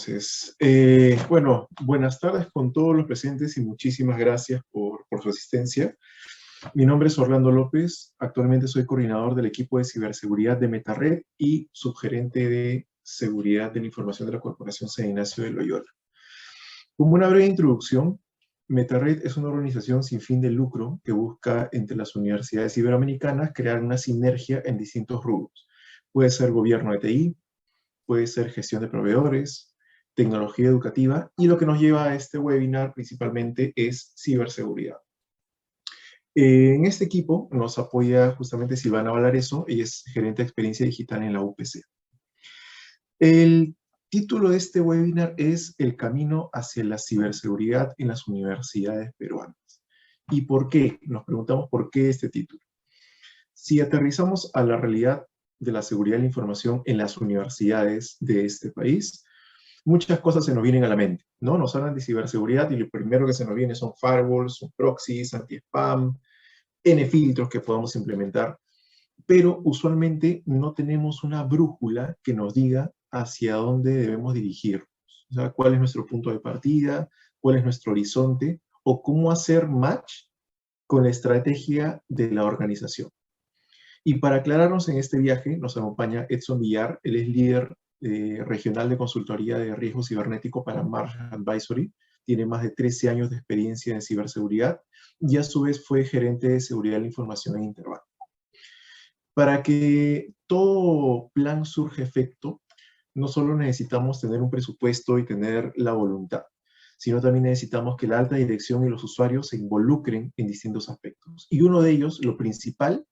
Entonces, bueno, buenas tardes con todos los presentes y muchísimas gracias por su asistencia. Mi nombre es Orlando López, actualmente soy coordinador del equipo de ciberseguridad de MetaRed y subgerente de seguridad de la información de la Corporación San Ignacio de Loyola. Como una breve introducción, MetaRed es una organización sin fin de lucro que busca entre las universidades iberoamericanas crear una sinergia en distintos rubros. Puede ser gobierno de TI, puede ser gestión de proveedores, tecnología educativa, y lo que nos lleva a este webinar principalmente es ciberseguridad. En este equipo nos apoya justamente Silvana Valareso, ella es gerente de experiencia digital en la UPC. El título de este webinar es El camino hacia la ciberseguridad en las universidades peruanas. ¿Y por qué? Nos preguntamos por qué este título. Si aterrizamos a la realidad de la seguridad de la información en las universidades de este país, muchas cosas se nos vienen a la mente, ¿no? Nos hablan de ciberseguridad y lo primero que se nos viene son firewalls, son proxies, anti-spam, N-filtros que podamos implementar, pero usualmente no tenemos una brújula que nos diga hacia dónde debemos dirigirnos. O sea, cuál es nuestro punto de partida, cuál es nuestro horizonte, o cómo hacer match con la estrategia de la organización. Y para aclararnos en este viaje nos acompaña Edson Villar, él es líder regional de consultoría de riesgo cibernético para Marsh Advisory, tiene más de 13 años de experiencia en ciberseguridad y a su vez fue gerente de seguridad de la información en Interbank. Para que todo plan surja efecto, no solo necesitamos tener un presupuesto y tener la voluntad, sino también necesitamos que la alta dirección y los usuarios se involucren en distintos aspectos. Y uno de ellos, lo principal,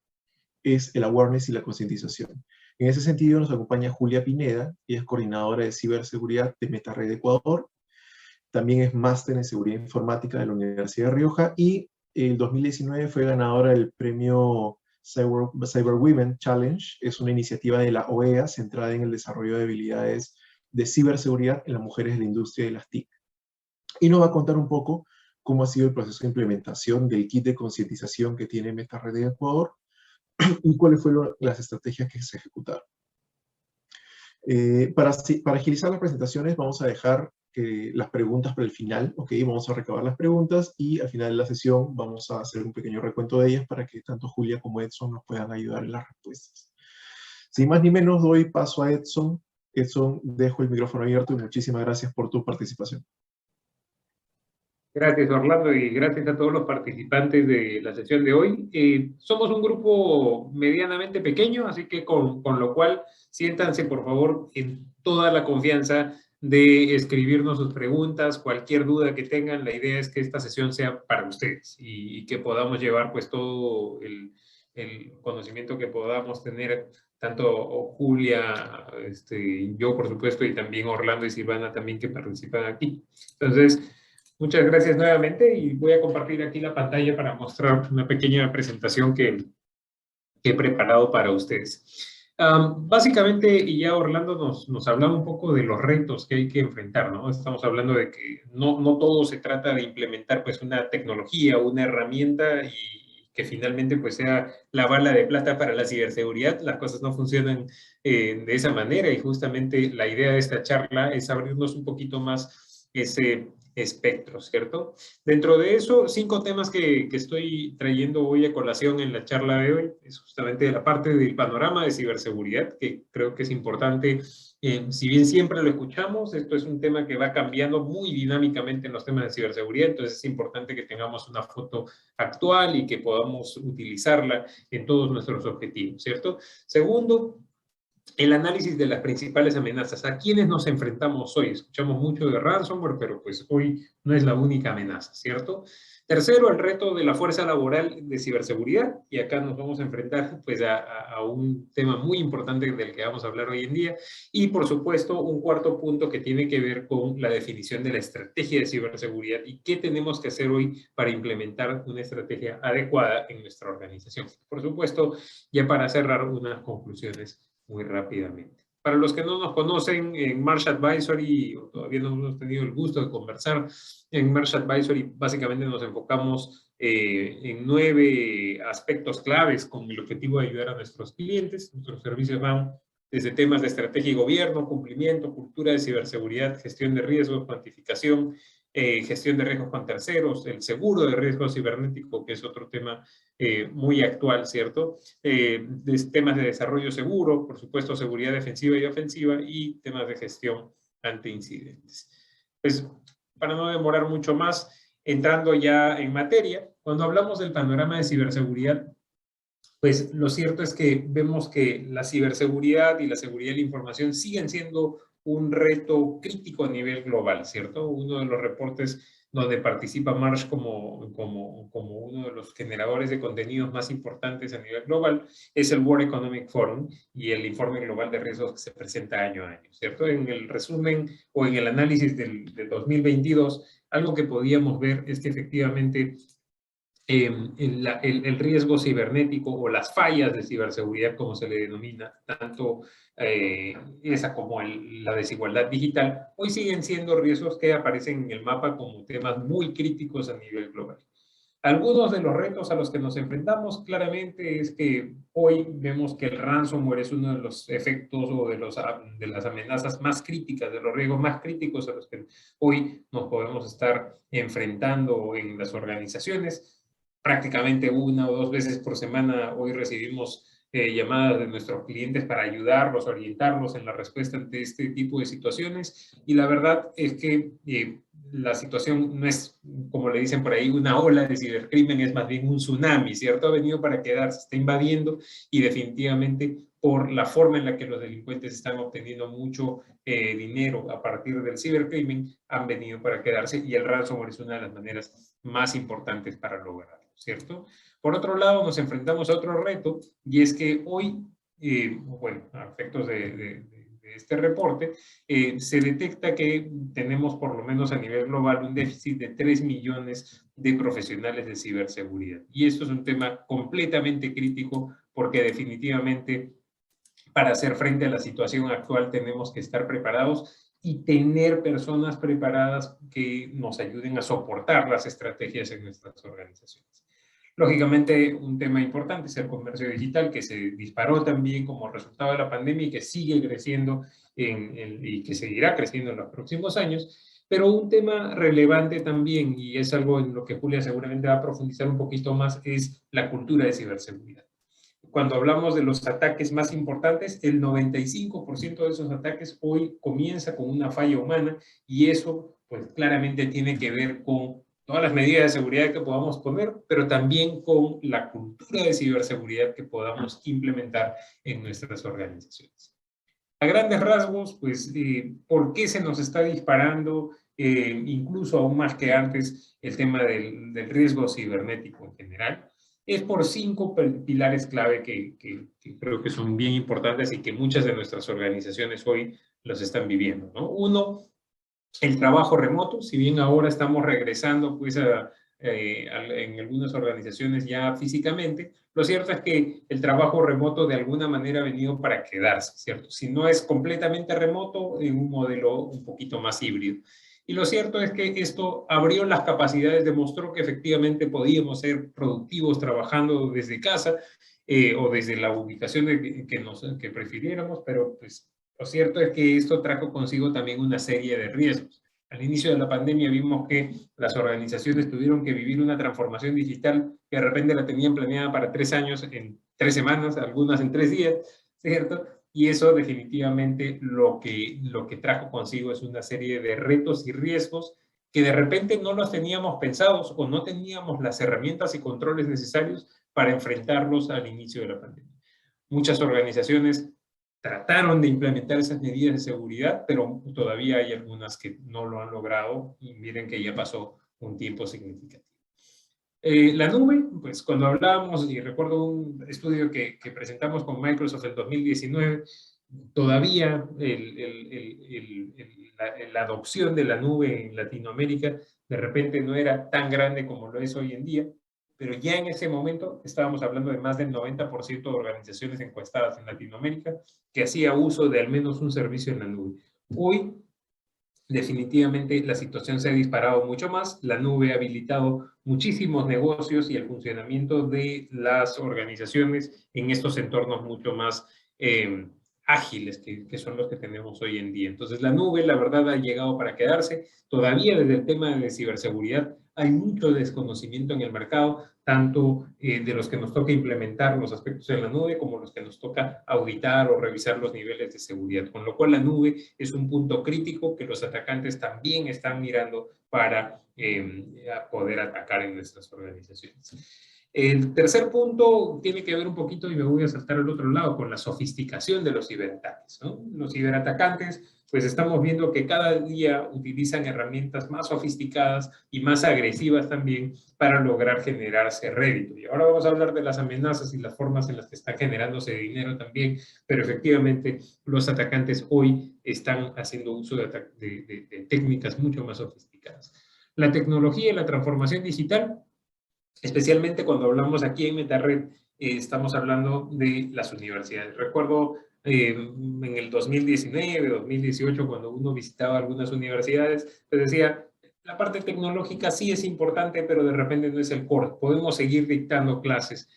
es el awareness y la concientización. En ese sentido nos acompaña Julia Pineda, ella es coordinadora de ciberseguridad de MetaRed Ecuador, también es máster en seguridad informática de la Universidad de Rioja y el 2019 fue ganadora del premio Cyber Women Challenge. Es una iniciativa de la OEA centrada en el desarrollo de habilidades de ciberseguridad en las mujeres de la industria de las TIC. Y nos va a contar un poco cómo ha sido el proceso de implementación del kit de concientización que tiene MetaRed Ecuador y cuáles fueron las estrategias que se ejecutaron. Para agilizar las presentaciones vamos a dejar las preguntas para el final, ¿ok? Vamos a recabar las preguntas y al final de la sesión vamos a hacer un pequeño recuento de ellas para que tanto Julia como Edson nos puedan ayudar en las respuestas. Sin más ni menos, doy paso a Edson. Edson, dejo el micrófono abierto y muchísimas gracias por tu participación. Gracias, Orlando, y gracias a todos los participantes de la sesión de hoy. Somos un grupo medianamente pequeño, así que con lo cual siéntanse, por favor, en toda la confianza de escribirnos sus preguntas, cualquier duda que tengan. La idea es que esta sesión sea para ustedes y que podamos llevar pues todo el conocimiento que podamos tener, tanto Julia, yo por supuesto, y también Orlando y Silvana también que participan aquí. Entonces, muchas gracias nuevamente y voy a compartir aquí la pantalla para mostrar una pequeña presentación que he preparado para ustedes. Básicamente, y ya Orlando nos hablaba un poco de los retos que hay que enfrentar, ¿no? Estamos hablando de que no todo se trata de implementar pues una tecnología, una herramienta y que finalmente pues sea la bala de plata para la ciberseguridad. Las cosas no funcionan de esa manera y justamente la idea de esta charla es abrirnos un poquito más ese espectro, ¿cierto? Dentro de eso, 5 temas que estoy trayendo hoy a colación en la charla de hoy es justamente la parte del panorama de ciberseguridad, que creo que es importante. Si bien siempre lo escuchamos, esto es un tema que va cambiando muy dinámicamente en los temas de ciberseguridad, entonces es importante que tengamos una foto actual y que podamos utilizarla en todos nuestros objetivos, ¿cierto? Segundo, el análisis de las principales amenazas. ¿A quiénes nos enfrentamos hoy? Escuchamos mucho de ransomware, pero pues hoy no es la única amenaza, ¿cierto? Tercero, el reto de la fuerza laboral de ciberseguridad, y acá nos vamos a enfrentar pues a un tema muy importante del que vamos a hablar hoy en día, y por supuesto un cuarto punto que tiene que ver con la definición de la estrategia de ciberseguridad y qué tenemos que hacer hoy para implementar una estrategia adecuada en nuestra organización. Por supuesto, ya para cerrar unas conclusiones muy rápidamente. Para los que no nos conocen, en Marsh Advisory, o todavía no hemos tenido el gusto de conversar, en Marsh Advisory básicamente nos enfocamos en 9 aspectos claves con el objetivo de ayudar a nuestros clientes. Nuestros servicios van desde temas de estrategia y gobierno, cumplimiento, cultura de ciberseguridad, gestión de riesgos, cuantificación, gestión de riesgos con terceros, el seguro de riesgo cibernético, que es otro tema muy actual, ¿cierto? Temas de desarrollo seguro, por supuesto, seguridad defensiva y ofensiva, y temas de gestión ante incidentes. Pues, para no demorar mucho más, entrando ya en materia, cuando hablamos del panorama de ciberseguridad, pues lo cierto es que vemos que la ciberseguridad y la seguridad de la información siguen siendo un reto crítico a nivel global, ¿cierto? Uno de los reportes donde participa Marsh como uno de los generadores de contenidos más importantes a nivel global es el World Economic Forum y el informe global de riesgos que se presenta año a año, ¿cierto? En el resumen o en el análisis del 2022, algo que podíamos ver es que efectivamente el riesgo cibernético o las fallas de ciberseguridad, como se le denomina, tanto esa como la desigualdad digital, hoy siguen siendo riesgos que aparecen en el mapa como temas muy críticos a nivel global. Algunos de los retos a los que nos enfrentamos claramente es que hoy vemos que el ransomware es uno de los efectos o de las amenazas más críticas, de los riesgos más críticos a los que hoy nos podemos estar enfrentando en las organizaciones. Prácticamente 1 o 2 veces por semana hoy recibimos llamadas de nuestros clientes para ayudarlos, orientarlos en la respuesta ante este tipo de situaciones. Y la verdad es que la situación no es, como le dicen por ahí, una ola de cibercrimen, es más bien un tsunami, ¿cierto? Ha venido para quedarse, está invadiendo y definitivamente por la forma en la que los delincuentes están obteniendo mucho dinero a partir del cibercrimen, han venido para quedarse y el ransomware es una de las maneras más importantes para lograrlo, ¿cierto? Por otro lado, nos enfrentamos a otro reto y es que hoy, bueno, a efectos de este reporte, se detecta que tenemos por lo menos a nivel global un déficit de 3 millones de profesionales de ciberseguridad. Y esto es un tema completamente crítico porque definitivamente para hacer frente a la situación actual tenemos que estar preparados y tener personas preparadas que nos ayuden a soportar las estrategias en nuestras organizaciones. Lógicamente, un tema importante es el comercio digital, que se disparó también como resultado de la pandemia y que sigue creciendo y que seguirá creciendo en los próximos años. Pero un tema relevante también, y es algo en lo que Julia seguramente va a profundizar un poquito más, es la cultura de ciberseguridad. Cuando hablamos de los ataques más importantes, el 95% de esos ataques hoy comienza con una falla humana y eso pues claramente tiene que ver con todas las medidas de seguridad que podamos poner, pero también con la cultura de ciberseguridad que podamos implementar en nuestras organizaciones. A grandes rasgos, pues, ¿por qué se nos está disparando, incluso aún más que antes, el tema del riesgo cibernético en general? Es por 5 pilares clave que creo que son bien importantes y que muchas de nuestras organizaciones hoy los están viviendo, ¿no? Uno, el trabajo remoto, si bien ahora estamos regresando pues en algunas organizaciones ya físicamente, lo cierto es que el trabajo remoto de alguna manera ha venido para quedarse, ¿cierto? Si no es completamente remoto, en un modelo un poquito más híbrido. Y lo cierto es que esto abrió las capacidades, demostró que efectivamente podíamos ser productivos trabajando desde casa o desde la ubicación que prefiriéramos, pero pues lo cierto es que esto trajo consigo también una serie de riesgos. Al inicio de la pandemia vimos que las organizaciones tuvieron que vivir una transformación digital que de repente la tenían planeada para 3 años en 3 semanas, algunas en 3 días, ¿cierto? Y eso definitivamente lo que trajo consigo es una serie de retos y riesgos que de repente no los teníamos pensados o no teníamos las herramientas y controles necesarios para enfrentarlos al inicio de la pandemia. Muchas organizaciones trataron de implementar esas medidas de seguridad, pero todavía hay algunas que no lo han logrado y miren que ya pasó un tiempo significativo. La nube, pues cuando hablábamos, y recuerdo un estudio que presentamos con Microsoft en 2019, todavía la adopción de la nube en Latinoamérica de repente no era tan grande como lo es hoy en día, pero ya en ese momento estábamos hablando de más del 90% de organizaciones encuestadas en Latinoamérica que hacía uso de al menos un servicio en la nube. Hoy, definitivamente, la situación se ha disparado mucho más. La nube ha habilitado muchísimos negocios y el funcionamiento de las organizaciones en estos entornos mucho más ágiles que son los que tenemos hoy en día. Entonces, la nube, la verdad, ha llegado para quedarse. Todavía desde el tema de ciberseguridad hay mucho desconocimiento en el mercado, tanto de los que nos toca implementar los aspectos en la nube como los que nos toca auditar o revisar los niveles de seguridad. Con lo cual, la nube es un punto crítico que los atacantes también están mirando para poder atacar en nuestras organizaciones. El tercer punto tiene que ver un poquito, y me voy a saltar al otro lado, con la sofisticación de los ciberataques, ¿no? Los ciberatacantes, pues estamos viendo que cada día utilizan herramientas más sofisticadas y más agresivas también para lograr generarse rédito. Y ahora vamos a hablar de las amenazas y las formas en las que están generándose dinero también, pero efectivamente los atacantes hoy están haciendo uso de técnicas mucho más sofisticadas. La tecnología y la transformación digital, especialmente cuando hablamos aquí en MetaRed, estamos hablando de las universidades. Recuerdo en el 2019, 2018, cuando uno visitaba algunas universidades, pues decía, la parte tecnológica sí es importante, pero de repente no es el core. Podemos seguir dictando clases,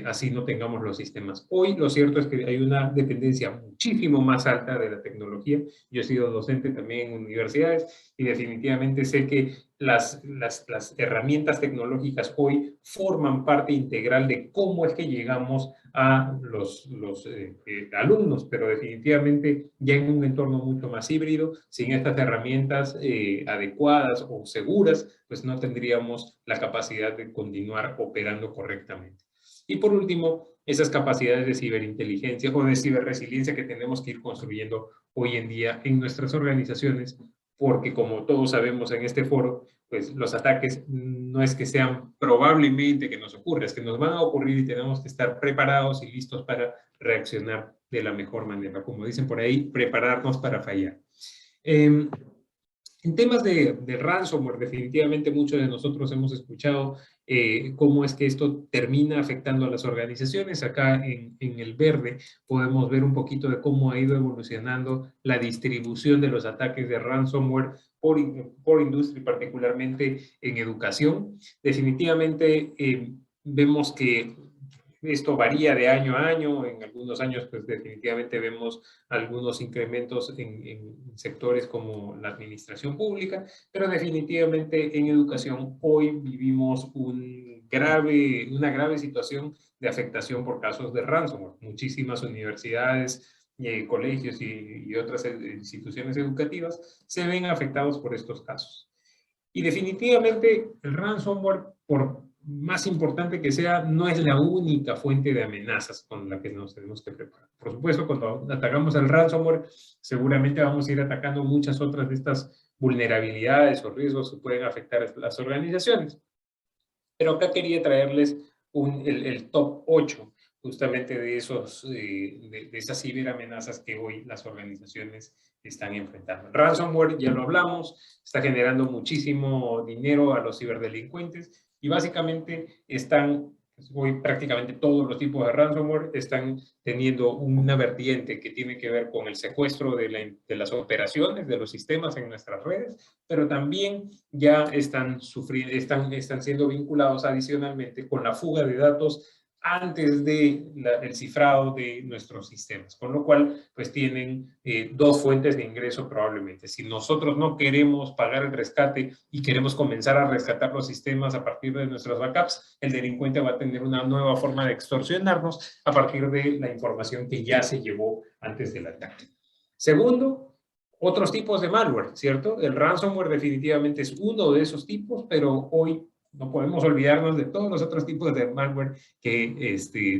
así no tengamos los sistemas. Hoy lo cierto es que hay una dependencia muchísimo más alta de la tecnología. Yo he sido docente también en universidades y definitivamente sé que las herramientas tecnológicas hoy forman parte integral de cómo es que llegamos a los alumnos, pero definitivamente ya en un entorno mucho más híbrido, sin estas herramientas adecuadas o seguras, pues no tendríamos la capacidad de continuar operando correctamente. Y por último, esas capacidades de ciberinteligencia o de ciberresiliencia que tenemos que ir construyendo hoy en día en nuestras organizaciones, porque como todos sabemos en este foro, pues los ataques no es que sean probablemente que nos ocurra, es que nos van a ocurrir y tenemos que estar preparados y listos para reaccionar de la mejor manera. Como dicen por ahí, prepararnos para fallar. En temas de ransomware, definitivamente muchos de nosotros hemos escuchado cómo es que esto termina afectando a las organizaciones. Acá en el verde podemos ver un poquito de cómo ha ido evolucionando la distribución de los ataques de ransomware por industria, particularmente en educación. Definitivamente vemos que esto varía de año a año. En algunos años, pues definitivamente vemos algunos incrementos en sectores como la administración pública, pero definitivamente en educación hoy vivimos una grave situación de afectación por casos de ransomware. Muchísimas universidades, colegios y otras instituciones educativas se ven afectados por estos casos. Y definitivamente el ransomware, por más importante que sea, no es la única fuente de amenazas con la que nos tenemos que preparar. Por supuesto, cuando atacamos al ransomware, seguramente vamos a ir atacando muchas otras de estas vulnerabilidades o riesgos que pueden afectar a las organizaciones. Pero acá quería traerles el top 8 justamente de esas ciberamenazas que hoy las organizaciones están enfrentando. El ransomware, ya lo hablamos, está generando muchísimo dinero a los ciberdelincuentes y básicamente hoy prácticamente todos los tipos de ransomware están teniendo una vertiente que tiene que ver con el secuestro de las operaciones, de los sistemas en nuestras redes, pero también ya están siendo vinculados adicionalmente con la fuga de datos antes del cifrado de nuestros sistemas, con lo cual pues tienen dos fuentes de ingreso probablemente. Si nosotros no queremos pagar el rescate y queremos comenzar a rescatar los sistemas a partir de nuestros backups, el delincuente va a tener una nueva forma de extorsionarnos a partir de la información que ya se llevó antes del ataque. Segundo, otros tipos de malware, ¿cierto? El ransomware definitivamente es uno de esos tipos, pero hoy no podemos olvidarnos de todos los otros tipos de malware que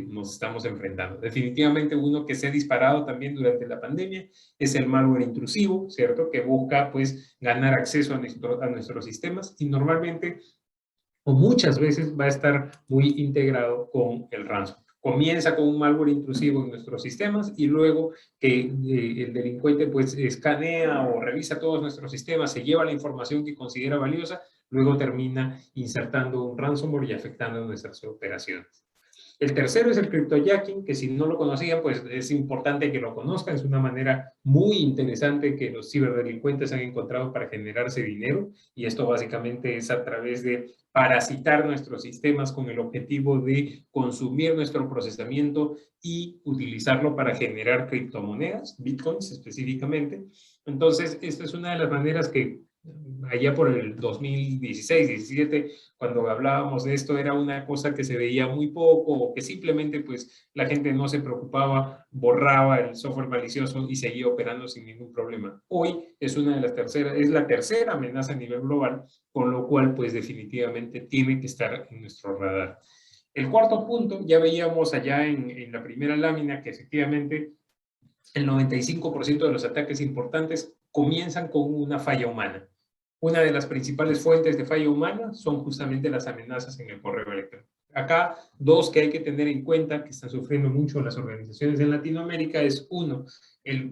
nos estamos enfrentando. Definitivamente uno que se ha disparado también durante la pandemia es el malware intrusivo, ¿cierto? Que busca pues ganar acceso a nuestros sistemas y normalmente o muchas veces va a estar muy integrado con el ransomware. Comienza con un malware intrusivo en nuestros sistemas y luego que el delincuente pues escanea o revisa todos nuestros sistemas, se lleva la información que considera valiosa, luego termina insertando un ransomware y afectando nuestras operaciones. El tercero es el cryptojacking, que si no lo conocían, pues es importante que lo conozcan. Es una manera muy interesante que los ciberdelincuentes han encontrado para generarse dinero, y esto básicamente es a través de parasitar nuestros sistemas con el objetivo de consumir nuestro procesamiento y utilizarlo para generar criptomonedas, bitcoins específicamente. Entonces, esta es una de las maneras que allá por el 2016-17, cuando hablábamos de esto, era una cosa que se veía muy poco, o que simplemente pues la gente no se preocupaba, borraba el software malicioso y seguía operando sin ningún problema. Hoy es la tercera amenaza a nivel global, con lo cual pues definitivamente tiene que estar en nuestro radar. El cuarto punto, ya veíamos allá en la primera lámina que efectivamente el 95% de los ataques importantes comienzan con una falla humana. Una de las principales fuentes de falla humana son justamente las amenazas en el correo electrónico. Acá, dos que hay que tener en cuenta, que están sufriendo mucho las organizaciones en Latinoamérica, es uno, el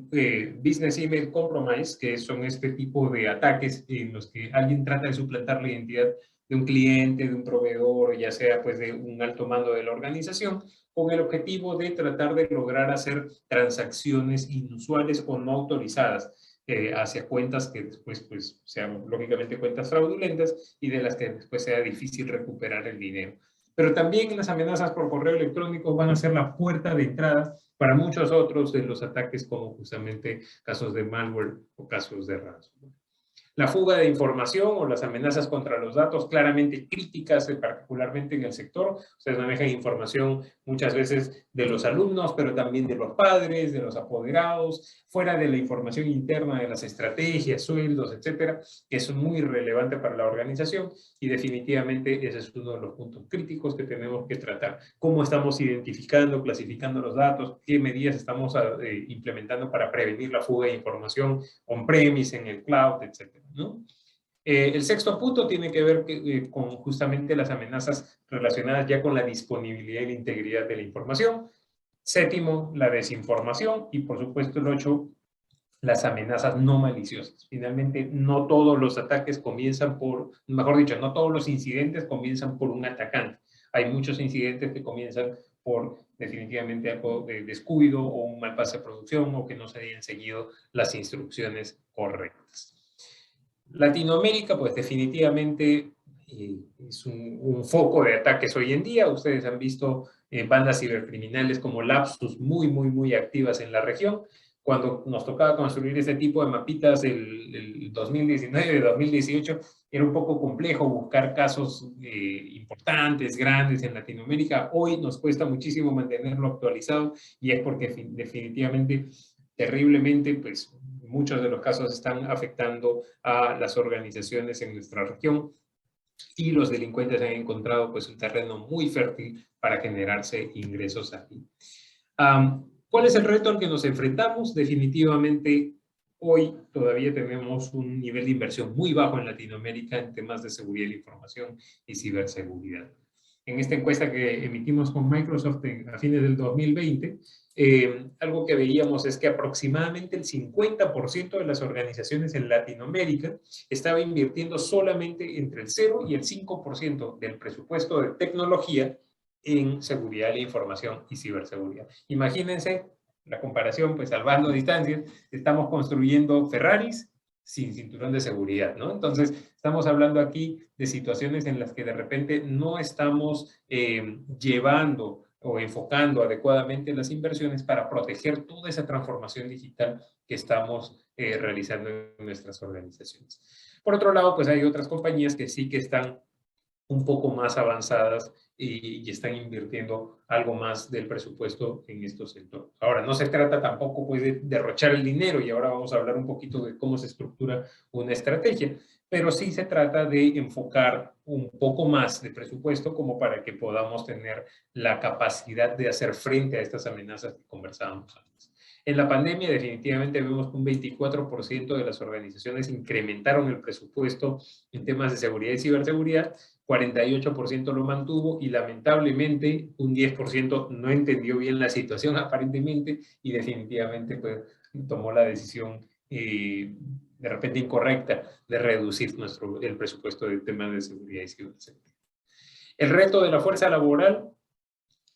Business Email Compromise, que son este tipo de ataques en los que alguien trata de suplantar la identidad de un cliente, de un proveedor, ya sea pues de un alto mando de la organización, con el objetivo de tratar de lograr hacer transacciones inusuales o no autorizadas hacia cuentas que después pues sean lógicamente cuentas fraudulentas y de las que después sea difícil recuperar el dinero. Pero también las amenazas por correo electrónico van a ser la puerta de entrada para muchos otros de los ataques, como justamente casos de malware o casos de ransomware. La fuga de información o las amenazas contra los datos, claramente críticas, particularmente en el sector. Ustedes manejan información muchas veces de los alumnos, pero también de los padres, de los apoderados, fuera de la información interna de las estrategias, sueldos, etcétera, que es muy relevante para la organización, y definitivamente ese es uno de los puntos críticos que tenemos que tratar. ¿Cómo estamos identificando, clasificando los datos? ¿Qué medidas estamos implementando para prevenir la fuga de información on-premise, en el cloud, etcétera, ¿no? El sexto punto tiene que ver con justamente las amenazas relacionadas ya con la disponibilidad y la integridad de la información. Séptimo, la desinformación. Y por supuesto el 8, las amenazas no maliciosas. Finalmente, no todos los ataques comienzan por, mejor dicho, no todos los incidentes comienzan por un atacante. Hay muchos incidentes que comienzan por definitivamente algo de descuido o un mal pase de producción, o que no se hayan seguido las instrucciones correctas. Latinoamérica, pues definitivamente es un foco de ataques hoy en día. Ustedes han visto bandas cibercriminales como Lapsus muy activas en la región. Cuando nos tocaba construir este tipo de mapitas el 2019, 2018, era un poco complejo buscar casos importantes, grandes en Latinoamérica. Hoy nos cuesta muchísimo mantenerlo actualizado, y es porque definitivamente, terriblemente, pues muchos de los casos están afectando a las organizaciones en nuestra región, y los delincuentes han encontrado pues un terreno muy fértil para generarse ingresos aquí. ¿Cuál es el reto al que nos enfrentamos? Definitivamente hoy todavía tenemos un nivel de inversión muy bajo en Latinoamérica en temas de seguridad de la información y ciberseguridad. En esta encuesta que emitimos con Microsoft a fines del 2020, algo que veíamos es que aproximadamente el 50% de las organizaciones en Latinoamérica estaba invirtiendo solamente entre el 0 y el 5% del presupuesto de tecnología en seguridad de la información y ciberseguridad. Imagínense la comparación, pues salvando distancias, estamos construyendo Ferraris sin cinturón de seguridad, ¿no? Entonces, estamos hablando aquí de situaciones en las que de repente no estamos llevando o enfocando adecuadamente las inversiones para proteger toda esa transformación digital que estamos realizando en nuestras organizaciones. Por otro lado, pues hay otras compañías que sí que están un poco más avanzadas y están invirtiendo algo más del presupuesto en estos sectores. Ahora, no se trata tampoco pues, de derrochar el dinero, y ahora vamos a hablar un poquito de cómo se estructura una estrategia, pero sí se trata de enfocar un poco más de presupuesto como para que podamos tener la capacidad de hacer frente a estas amenazas que conversábamos antes. En la pandemia definitivamente vemos que un 24% de las organizaciones incrementaron el presupuesto en temas de seguridad y ciberseguridad, 48% lo mantuvo, y lamentablemente un 10% no entendió bien la situación aparentemente, y definitivamente pues, tomó la decisión de repente incorrecta de reducir el presupuesto de temas de seguridad y ciberseguridad. El reto de la fuerza laboral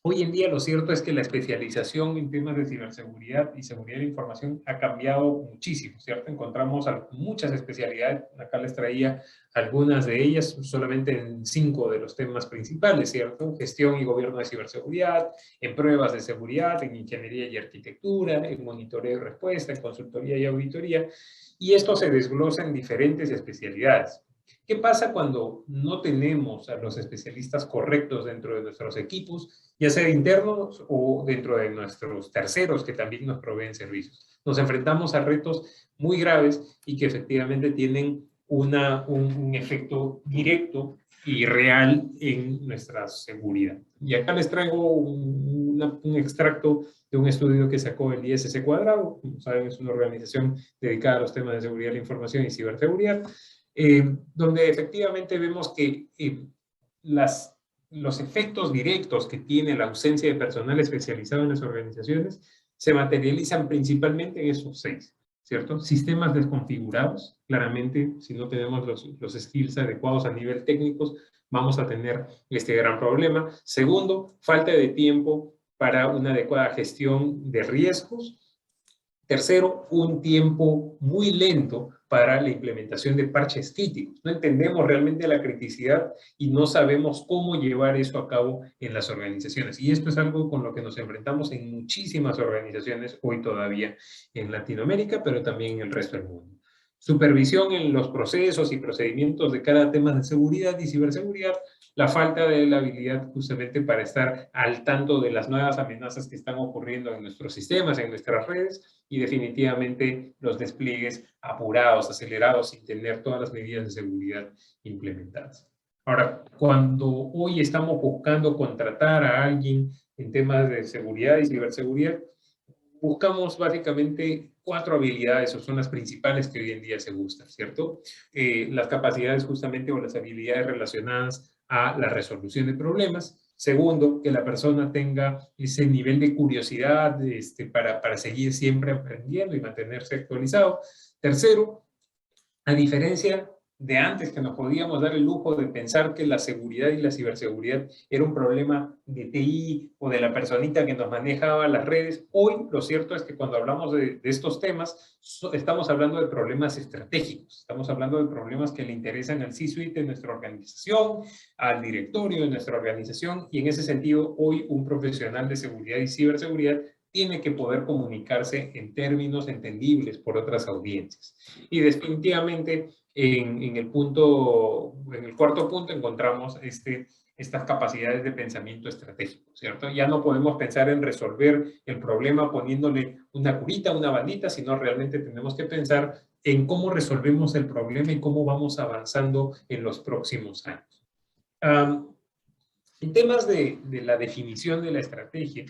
Hoy en día lo cierto es que la especialización en temas de ciberseguridad y seguridad de la información ha cambiado muchísimo, ¿cierto? Encontramos muchas especialidades, acá les traía algunas de ellas, solamente en 5 de los temas principales, ¿cierto? Gestión y gobierno de ciberseguridad, en pruebas de seguridad, en ingeniería y arquitectura, en monitoreo y respuesta, en consultoría y auditoría, y esto se desglosa en diferentes especialidades. ¿Qué pasa cuando no tenemos a los especialistas correctos dentro de nuestros equipos, ya sea internos o dentro de nuestros terceros que también nos proveen servicios? Nos enfrentamos a retos muy graves y que efectivamente tienen un efecto directo y real en nuestra seguridad. Y acá les traigo un extracto de un estudio que sacó el ISC Cuadrado. Como saben, es una organización dedicada a los temas de seguridad de la información y ciberseguridad, donde efectivamente vemos que los efectos directos que tiene la ausencia de personal especializado en las organizaciones se materializan principalmente en esos 6, ¿cierto? Sistemas desconfigurados, claramente, si no tenemos los skills adecuados a nivel técnico, vamos a tener este gran problema. Segundo, falta de tiempo para una adecuada gestión de riesgos. Tercero, un tiempo muy lento para la implementación de parches críticos. No entendemos realmente la criticidad y no sabemos cómo llevar eso a cabo en las organizaciones. Y esto es algo con lo que nos enfrentamos en muchísimas organizaciones hoy todavía en Latinoamérica, pero también en el resto del mundo. Supervisión en los procesos y procedimientos de cada tema de seguridad y ciberseguridad, la falta de la habilidad justamente para estar al tanto de las nuevas amenazas que están ocurriendo en nuestros sistemas, en nuestras redes, y definitivamente los despliegues apurados, acelerados, sin tener todas las medidas de seguridad implementadas. Ahora, cuando hoy estamos buscando contratar a alguien en temas de seguridad y ciberseguridad, buscamos básicamente 4 habilidades, o son las principales que hoy en día se buscan, ¿cierto? Las capacidades justamente o las habilidades relacionadas a la resolución de problemas. Segundo, que la persona tenga ese nivel de curiosidad para seguir siempre aprendiendo y mantenerse actualizado. Tercero, a diferencia de antes, que nos podíamos dar el lujo de pensar que la seguridad y la ciberseguridad era un problema de TI o de la personita que nos manejaba las redes, hoy lo cierto es que cuando hablamos de estos temas, estamos hablando de problemas estratégicos, estamos hablando de problemas que le interesan al C-suite de nuestra organización, al directorio de nuestra organización, y en ese sentido, hoy un profesional de seguridad y ciberseguridad tiene que poder comunicarse en términos entendibles por otras audiencias. Y definitivamente en el cuarto punto encontramos estas capacidades de pensamiento estratégico, ¿cierto? Ya no podemos pensar en resolver el problema poniéndole una curita, una bandita, sino realmente tenemos que pensar en cómo resolvemos el problema y cómo vamos avanzando en los próximos años. En temas de la definición de la estrategia,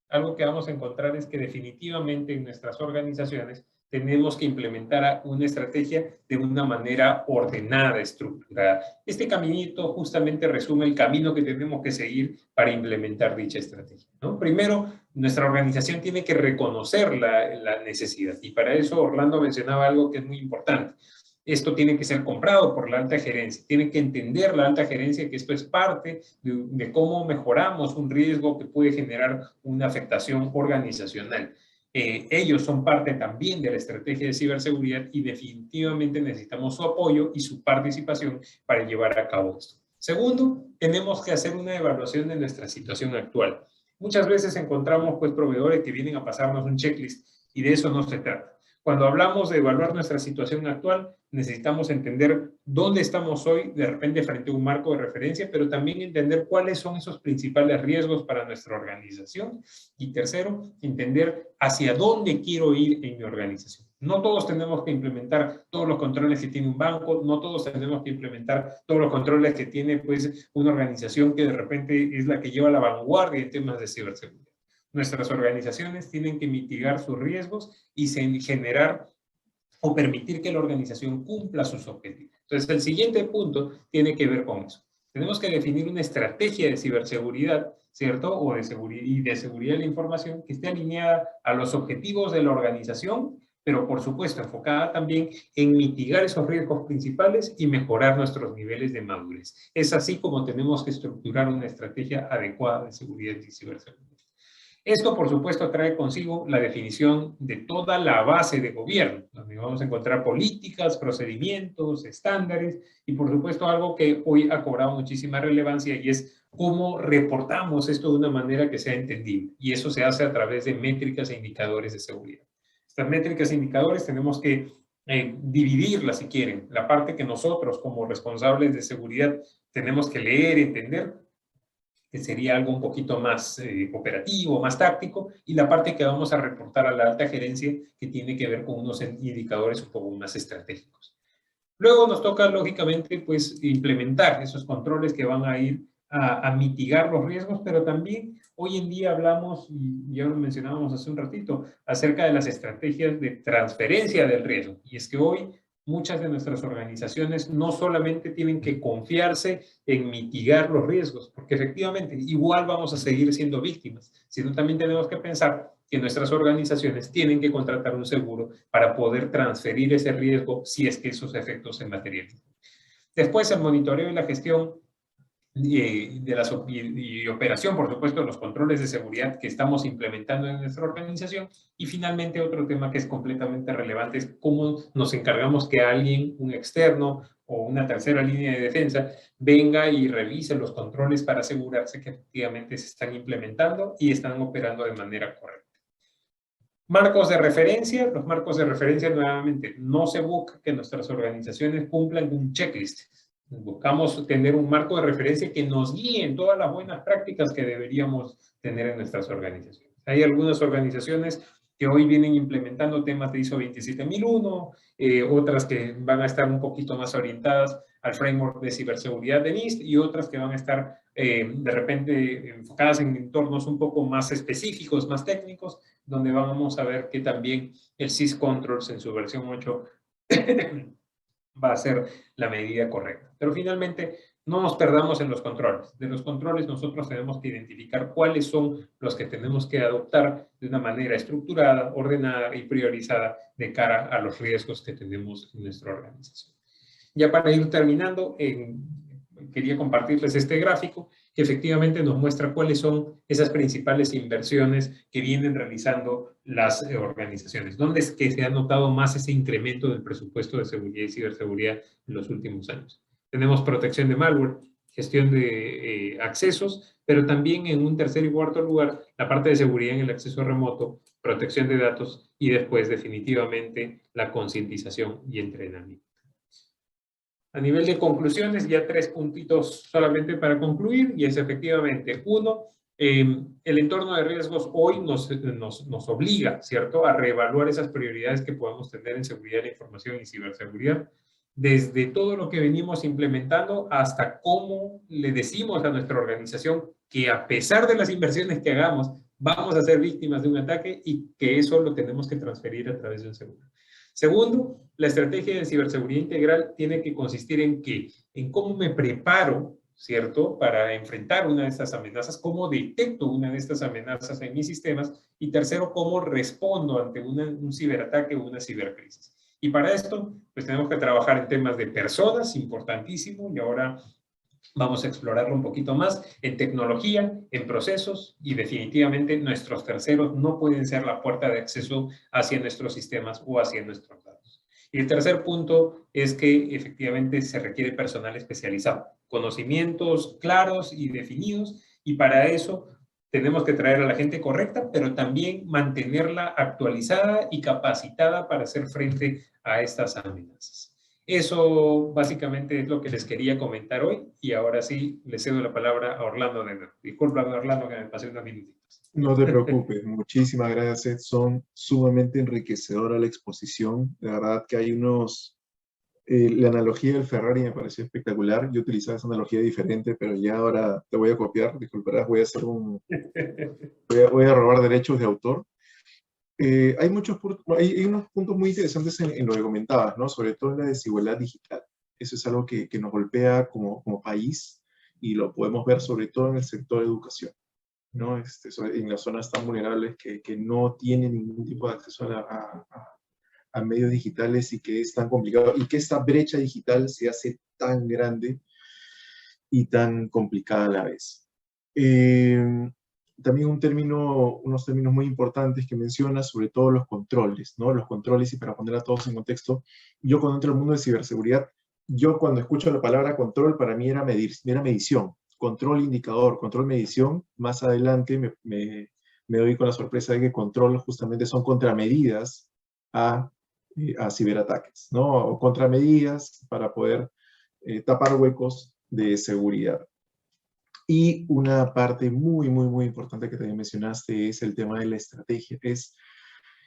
algo que vamos a encontrar es que definitivamente en nuestras organizaciones tenemos que implementar una estrategia de una manera ordenada, estructurada. Este caminito justamente resume el camino que tenemos que seguir para implementar dicha estrategia, ¿no? Primero, nuestra organización tiene que reconocer la necesidad, y para eso Orlando mencionaba algo que es muy importante. Esto tiene que ser comprado por la alta gerencia. Tiene que entender la alta gerencia que esto es parte de cómo mejoramos un riesgo que puede generar una afectación organizacional. Ellos son parte también de la estrategia de ciberseguridad y definitivamente necesitamos su apoyo y su participación para llevar a cabo esto. Segundo, tenemos que hacer una evaluación de nuestra situación actual. Muchas veces encontramos proveedores que vienen a pasarnos un checklist y de eso no se trata. Cuando hablamos de evaluar nuestra situación actual, necesitamos entender dónde estamos hoy, de repente frente a un marco de referencia, pero también entender cuáles son esos principales riesgos para nuestra organización. Y tercero, entender hacia dónde quiero ir en mi organización. No todos tenemos que implementar todos los controles que tiene un banco, no todos tenemos que implementar todos los controles que tiene una organización que de repente es la que lleva la vanguardia en temas de ciberseguridad. Nuestras organizaciones tienen que mitigar sus riesgos y generar o permitir que la organización cumpla sus objetivos. Entonces, el siguiente punto tiene que ver con eso. Tenemos que definir una estrategia de ciberseguridad, ¿cierto? O de seguridad de la información que esté alineada a los objetivos de la organización, pero por supuesto enfocada también en mitigar esos riesgos principales y mejorar nuestros niveles de madurez. Es así como tenemos que estructurar una estrategia adecuada de seguridad y ciberseguridad. Esto, por supuesto, trae consigo la definición de toda la base de gobierno, donde vamos a encontrar políticas, procedimientos, estándares y, por supuesto, algo que hoy ha cobrado muchísima relevancia y es cómo reportamos esto de una manera que sea entendible. Y eso se hace a través de métricas e indicadores de seguridad. Estas métricas e indicadores tenemos que dividirlas, si quieren. La parte que nosotros, como responsables de seguridad, tenemos que leer, entender, que sería algo un poquito más operativo, más táctico, y la parte que vamos a reportar a la alta gerencia, que tiene que ver con unos indicadores un poco más estratégicos. Luego nos toca, lógicamente, pues implementar esos controles que van a ir a mitigar los riesgos, pero también hoy en día hablamos, y ya lo mencionábamos hace un ratito, acerca de las estrategias de transferencia del riesgo. Y es que hoy muchas de nuestras organizaciones no solamente tienen que confiarse en mitigar los riesgos, porque efectivamente igual vamos a seguir siendo víctimas, sino también tenemos que pensar que nuestras organizaciones tienen que contratar un seguro para poder transferir ese riesgo si es que esos efectos se materializan. Después, el monitoreo y la gestión y operación, por supuesto, los controles de seguridad que estamos implementando en nuestra organización. Y finalmente, otro tema que es completamente relevante es cómo nos encargamos que alguien, un externo o una tercera línea de defensa, venga y revise los controles para asegurarse que efectivamente se están implementando y están operando de manera correcta. Marcos de referencia. Los marcos de referencia, nuevamente, no se busca que nuestras organizaciones cumplan un checklist. Buscamos tener un marco de referencia que nos guíe en todas las buenas prácticas que deberíamos tener en nuestras organizaciones. Hay algunas organizaciones que hoy vienen implementando temas de ISO 27001, otras que van a estar un poquito más orientadas al framework de ciberseguridad de NIST y otras que van a estar de repente enfocadas en entornos un poco más específicos, más técnicos, donde vamos a ver que también el syscontrols en su versión 8 va a ser la medida correcta. Pero finalmente, no nos perdamos en los controles. De los controles nosotros tenemos que identificar cuáles son los que tenemos que adoptar de una manera estructurada, ordenada y priorizada de cara a los riesgos que tenemos en nuestra organización. Ya para ir terminando, quería compartirles este gráfico que efectivamente nos muestra cuáles son esas principales inversiones que vienen realizando las organizaciones. ¿Dónde es que se ha notado más ese incremento del presupuesto de seguridad y ciberseguridad en los últimos años? Tenemos protección de malware, gestión de accesos, pero también en un tercer y cuarto lugar, la parte de seguridad en el acceso remoto, protección de datos y después definitivamente la concientización y entrenamiento. A nivel de conclusiones, ya 3 puntitos solamente para concluir, y es efectivamente, uno, el entorno de riesgos hoy nos obliga, ¿cierto?, a reevaluar esas prioridades que podemos tener en seguridad de la información y ciberseguridad, desde todo lo que venimos implementando hasta cómo le decimos a nuestra organización que a pesar de las inversiones que hagamos, vamos a ser víctimas de un ataque y que eso lo tenemos que transferir a través de un seguro. Segundo, la estrategia de ciberseguridad integral tiene que consistir en qué, en cómo me preparo, ¿cierto?, para enfrentar una de estas amenazas, cómo detecto una de estas amenazas en mis sistemas, y tercero, cómo respondo ante un ciberataque o una cibercrisis. Y para esto, pues tenemos que trabajar en temas de personas, importantísimo, y ahora vamos a explorarlo un poquito más en tecnología, en procesos, y definitivamente nuestros terceros no pueden ser la puerta de acceso hacia nuestros sistemas o hacia nuestros datos. Y el tercer punto es que efectivamente se requiere personal especializado, conocimientos claros y definidos, y para eso tenemos que traer a la gente correcta, pero también mantenerla actualizada y capacitada para hacer frente a estas amenazas. Eso básicamente es lo que les quería comentar hoy, y ahora sí le cedo la palabra a Orlando de nuevo. Disculpa, Orlando, que me pasé unos minutitos. No te preocupes, muchísimas gracias, Ed. Son sumamente enriquecedora la exposición. De verdad que hay unos... la analogía del Ferrari me pareció espectacular. Yo utilizaba esa analogía diferente, pero ya ahora te voy a copiar. Disculparás, voy a hacer voy a robar derechos de autor. Hay unos puntos muy interesantes en lo que comentabas, ¿no? Sobre todo en la desigualdad digital. Eso es algo que nos golpea como país, y lo podemos ver sobre todo en el sector de educación, ¿no? En las zonas tan vulnerables que no tienen ningún tipo de acceso a medios digitales y que es tan complicado, y que esta brecha digital se hace tan grande y tan complicada a la vez. También unos términos muy importantes que menciona, sobre todo los controles, ¿no? Los controles, y para poner a todos en contexto, yo cuando entro al mundo de ciberseguridad, yo cuando escucho la palabra control, para mí era medición, control indicador, control medición. Más adelante me doy con la sorpresa de que control justamente son contramedidas a ciberataques, ¿no? O contramedidas para poder tapar huecos de seguridad. Y una parte muy, muy, muy importante que también mencionaste es el tema de la estrategia. Es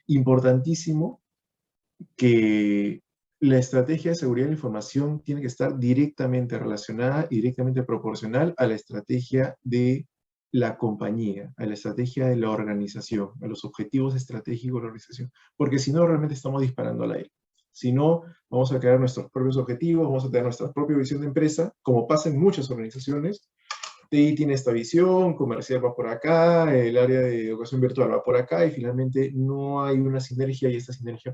importantísimo que la estrategia de seguridad de la información tiene que estar directamente relacionada y directamente proporcional a la estrategia de la compañía, a la estrategia de la organización, a los objetivos estratégicos de la organización, porque si no, realmente estamos disparando al aire. Si no, vamos a crear nuestros propios objetivos, vamos a tener nuestra propia visión de empresa, como pasa en muchas organizaciones. TI tiene esta visión, comercial va por acá, el área de educación virtual va por acá, y finalmente no hay una sinergia, y esta sinergia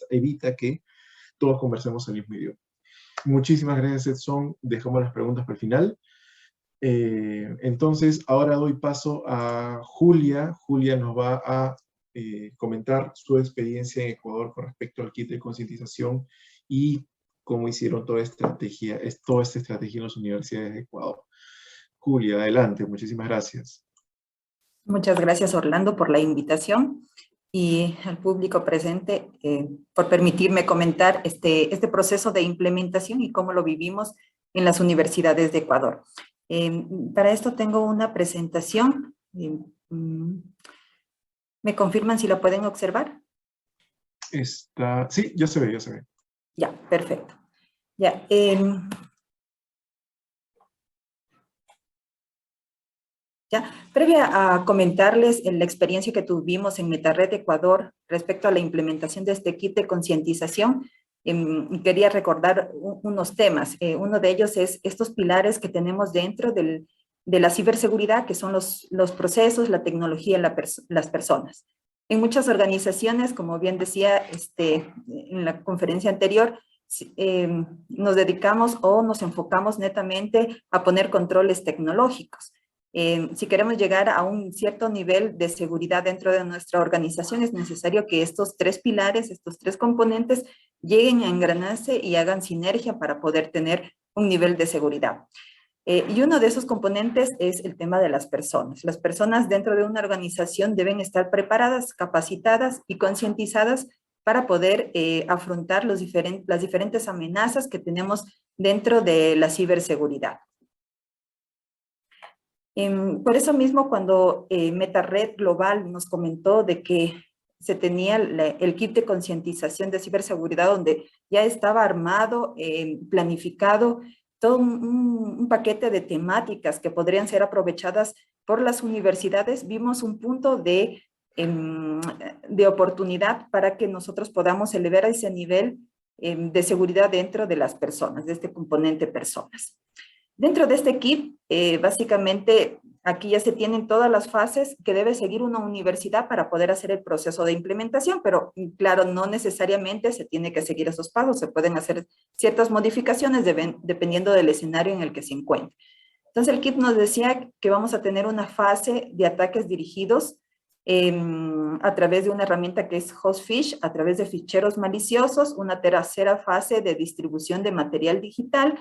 evita que todos conversemos el mismo idioma. Muchísimas gracias, Edson. Dejamos las preguntas para el final. Entonces, ahora doy paso a Julia. Julia nos va a comentar su experiencia en Ecuador con respecto al kit de concientización y cómo hicieron toda esta estrategia en las universidades de Ecuador. Julia, adelante. Muchísimas gracias. Muchas gracias, Orlando, por la invitación y al público presente por permitirme comentar este proceso de implementación y cómo lo vivimos en las universidades de Ecuador. Para esto tengo una presentación. ¿Me confirman si la pueden observar? Sí, ya se ve, ya se ve. Ya, perfecto. Ya, ya, previa a comentarles la experiencia que tuvimos en MetaRed Ecuador respecto a la implementación de este kit de concientización, quería recordar unos temas. Uno de ellos es estos pilares que tenemos dentro de la ciberseguridad, que son los procesos, la tecnología y las personas. En muchas organizaciones, como bien decía en la conferencia anterior, nos dedicamos o nos enfocamos netamente a poner controles tecnológicos. Si queremos llegar a un cierto nivel de seguridad dentro de nuestra organización, es necesario que estos tres pilares, estos tres componentes, lleguen a engranarse y hagan sinergia para poder tener un nivel de seguridad. Y uno de esos componentes es el tema de las personas. Las personas dentro de una organización deben estar preparadas, capacitadas y concientizadas para poder afrontar las diferentes amenazas que tenemos dentro de la ciberseguridad. Por eso mismo, cuando MetaRed Global nos comentó de que se tenía el kit de concientización de ciberseguridad, donde ya estaba armado, planificado, todo un paquete de temáticas que podrían ser aprovechadas por las universidades, vimos un punto de oportunidad para que nosotros podamos elevar a ese nivel de seguridad dentro de las personas, de este componente personas. Dentro de este kit, básicamente, aquí ya se tienen todas las fases que debe seguir una universidad para poder hacer el proceso de implementación, pero claro, no necesariamente se tiene que seguir esos pasos, se pueden hacer ciertas modificaciones dependiendo del escenario en el que se encuentre. Entonces, el kit nos decía que vamos a tener una fase de ataques dirigidos a través de una herramienta que es Hostfish, a través de ficheros maliciosos, una tercera fase de distribución de material digital,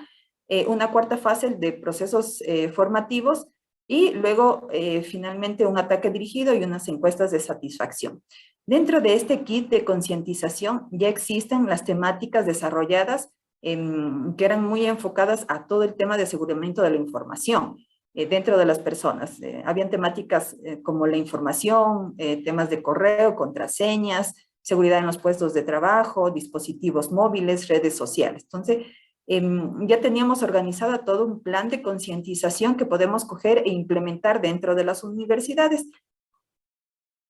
una cuarta fase de procesos formativos y luego finalmente un ataque dirigido y unas encuestas de satisfacción. Dentro de este kit de concientización ya existen las temáticas desarrolladas que eran muy enfocadas a todo el tema de aseguramiento de la información dentro de las personas. Habían temáticas como la información, temas de correo, contraseñas, seguridad en los puestos de trabajo, dispositivos móviles, redes sociales. Entonces, ya teníamos organizado todo un plan de concientización que podemos coger e implementar dentro de las universidades.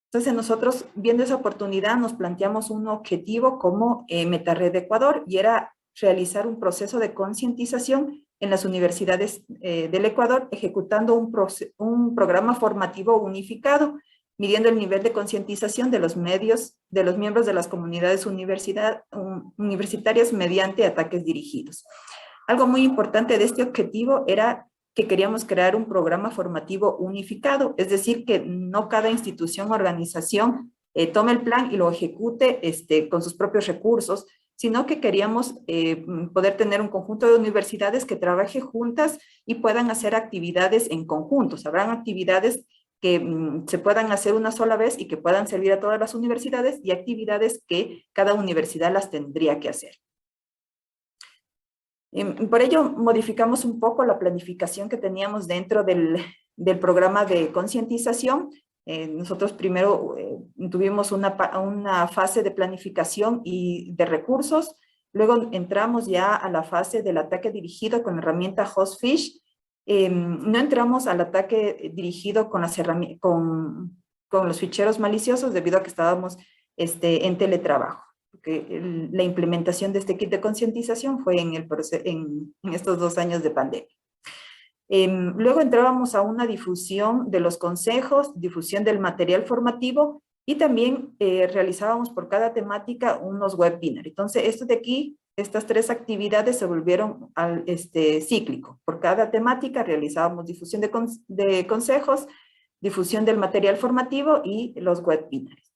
Entonces nosotros, viendo esa oportunidad, nos planteamos un objetivo como MetaRed Ecuador, y era realizar un proceso de concientización en las universidades del Ecuador, ejecutando un programa formativo unificado midiendo el nivel de concientización de los miembros de las comunidades universitarias mediante ataques dirigidos. Algo muy importante de este objetivo era que queríamos crear un programa formativo unificado, es decir, que no cada institución o organización tome el plan y lo ejecute con sus propios recursos, sino que queríamos poder tener un conjunto de universidades que trabajen juntas y puedan hacer actividades en conjuntos. Habrán actividades que se puedan hacer una sola vez y que puedan servir a todas las universidades, y actividades que cada universidad las tendría que hacer. Por ello, modificamos un poco la planificación que teníamos dentro del programa de concientización. Nosotros primero tuvimos una fase de planificación y de recursos, luego entramos ya a la fase del ataque dirigido con la herramienta Hostfish. No entramos al ataque dirigido con los ficheros maliciosos, debido a que estábamos en teletrabajo, porque la implementación de este kit de concientización fue en estos 2 años de pandemia. Luego entrábamos a una difusión de los consejos, difusión del material formativo, y también realizábamos por cada temática unos webinars. Entonces, esto de aquí, estas 3 actividades se volvieron cíclico. Por cada temática realizábamos difusión de consejos, difusión del material formativo y los webinars.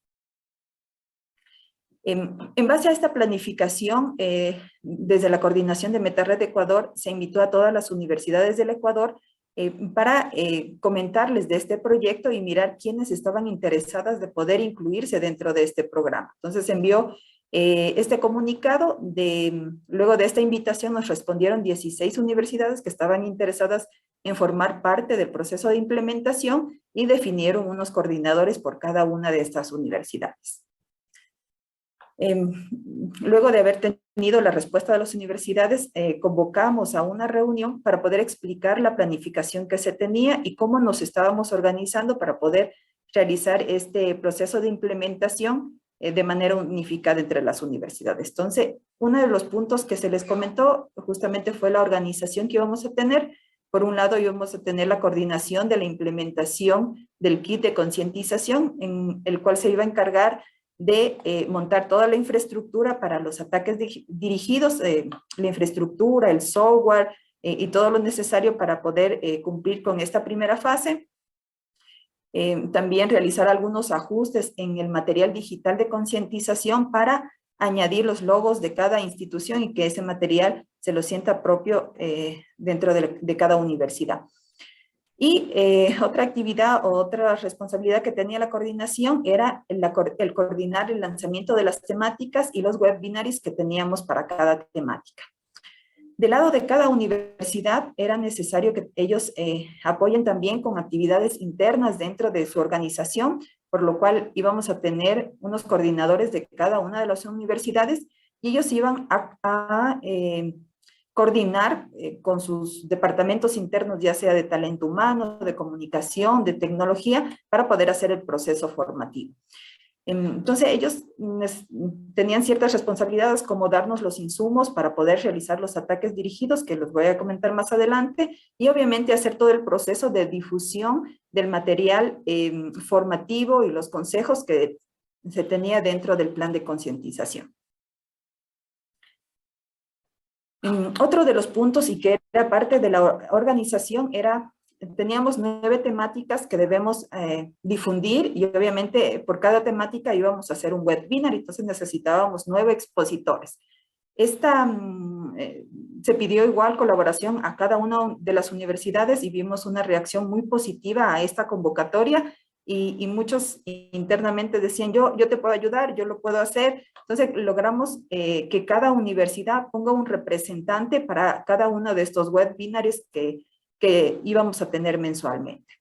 En base a esta planificación, desde la coordinación de MetaRed Ecuador, se invitó a todas las universidades del Ecuador para comentarles de este proyecto y mirar quiénes estaban interesadas de poder incluirse dentro de este programa. Entonces se envió este comunicado. Luego de esta invitación nos respondieron 16 universidades que estaban interesadas en formar parte del proceso de implementación, y definieron unos coordinadores por cada una de estas universidades. Luego de haber tenido la respuesta de las universidades, convocamos a una reunión para poder explicar la planificación que se tenía y cómo nos estábamos organizando para poder realizar este proceso de implementación de manera unificada entre las universidades. Entonces, uno de los puntos que se les comentó justamente fue la organización que íbamos a tener. Por un lado, íbamos a tener la coordinación de la implementación del kit de concientización, en el cual se iba a encargar de montar toda la infraestructura para los ataques dirigidos, la infraestructura, el software y todo lo necesario para poder cumplir con esta primera fase. También realizar algunos ajustes en el material digital de concientización para añadir los logos de cada institución y que ese material se lo sienta propio dentro de cada universidad. Y otra actividad o otra responsabilidad que tenía la coordinación era el coordinar el lanzamiento de las temáticas y los webinars que teníamos para cada temática. Del lado de cada universidad era necesario que ellos apoyen también con actividades internas dentro de su organización, por lo cual íbamos a tener unos coordinadores de cada una de las universidades, y ellos iban a coordinar con sus departamentos internos, ya sea de talento humano, de comunicación, de tecnología, para poder hacer el proceso formativo. Entonces ellos tenían ciertas responsabilidades, como darnos los insumos para poder realizar los ataques dirigidos, que los voy a comentar más adelante, y obviamente hacer todo el proceso de difusión del material formativo y los consejos que se tenía dentro del plan de concientización. Otro de los puntos, y que era parte de la organización, teníamos 9 temáticas que debemos difundir, y obviamente por cada temática íbamos a hacer un webinar, entonces necesitábamos 9 expositores. Se pidió igual colaboración a cada una de las universidades y vimos una reacción muy positiva a esta convocatoria, y muchos internamente decían, yo te puedo ayudar, yo lo puedo hacer. Entonces logramos que cada universidad ponga un representante para cada uno de estos webinars que íbamos a tener mensualmente.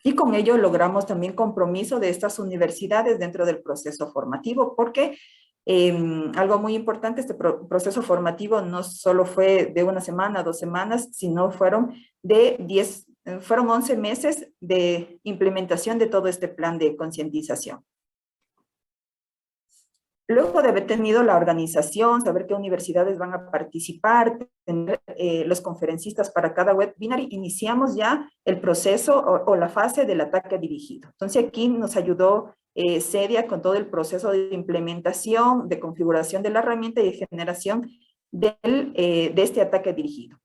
Y con ello logramos también compromiso de estas universidades dentro del proceso formativo, porque algo muy importante, este proceso formativo no solo fue de 1 semana, 2 semanas, sino fueron 11 meses de implementación de todo este plan de concientización. Luego de haber tenido la organización, saber qué universidades van a participar, tener los conferencistas para cada webinar, iniciamos ya el proceso o la fase del ataque dirigido. Entonces aquí nos ayudó CEDIA con todo el proceso de implementación, de configuración de la herramienta y de generación de este ataque dirigido.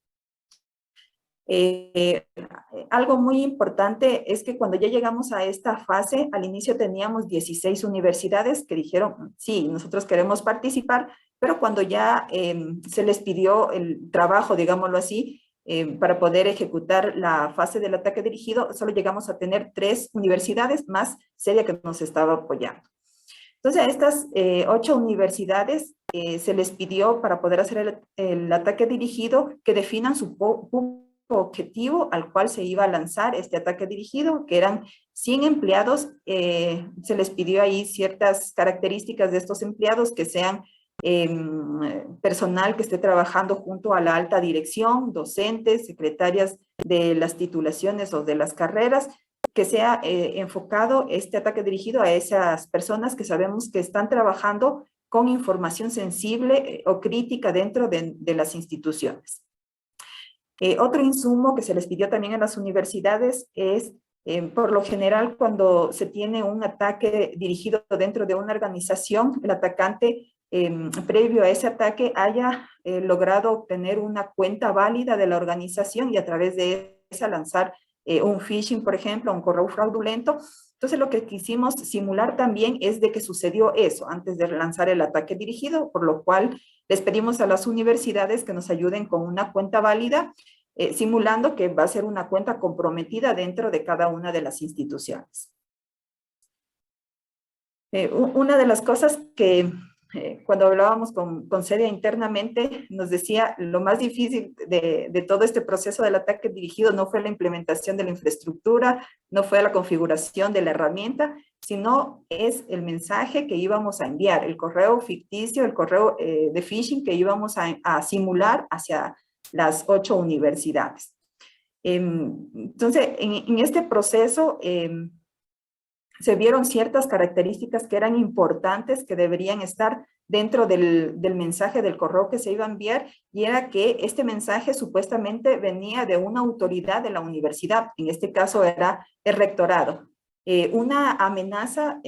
Algo muy importante es que cuando ya llegamos a esta fase, al inicio teníamos 16 universidades que dijeron, sí, nosotros queremos participar, pero cuando ya se les pidió el trabajo, digámoslo así, para poder ejecutar la fase del ataque dirigido, solo llegamos a tener 3 universidades más CEDIA que nos estaba apoyando. Entonces, a estas 8 universidades se les pidió para poder hacer el ataque dirigido que definan su objetivo al cual se iba a lanzar este ataque dirigido, que eran 100 empleados. Se les pidió ahí ciertas características de estos empleados, que sean personal que esté trabajando junto a la alta dirección, docentes, secretarias de las titulaciones o de las carreras, que sea enfocado este ataque dirigido a esas personas que sabemos que están trabajando con información sensible o crítica dentro de las instituciones. Otro insumo que se les pidió también a las universidades es, por lo general, cuando se tiene un ataque dirigido dentro de una organización, el atacante, previo a ese ataque, haya logrado obtener una cuenta válida de la organización y a través de esa lanzar un phishing, por ejemplo, un correo fraudulento. Entonces, lo que quisimos simular también es de que sucedió eso antes de lanzar el ataque dirigido, por lo cual les pedimos a las universidades que nos ayuden con una cuenta válida, simulando que va a ser una cuenta comprometida dentro de cada una de las instituciones. Una de las cosas que cuando hablábamos con CEDIA internamente, nos decía lo más difícil de todo este proceso del ataque dirigido no fue la implementación de la infraestructura, no fue la configuración de la herramienta, sino es el mensaje que íbamos a enviar, el correo ficticio, el correo de phishing que íbamos a simular hacia las 8 universidades. Entonces, en este proceso se vieron ciertas características que eran importantes, que deberían estar dentro del mensaje del correo que se iba a enviar, y era que este mensaje supuestamente venía de una autoridad de la universidad, en este caso era el rectorado. Una amenaza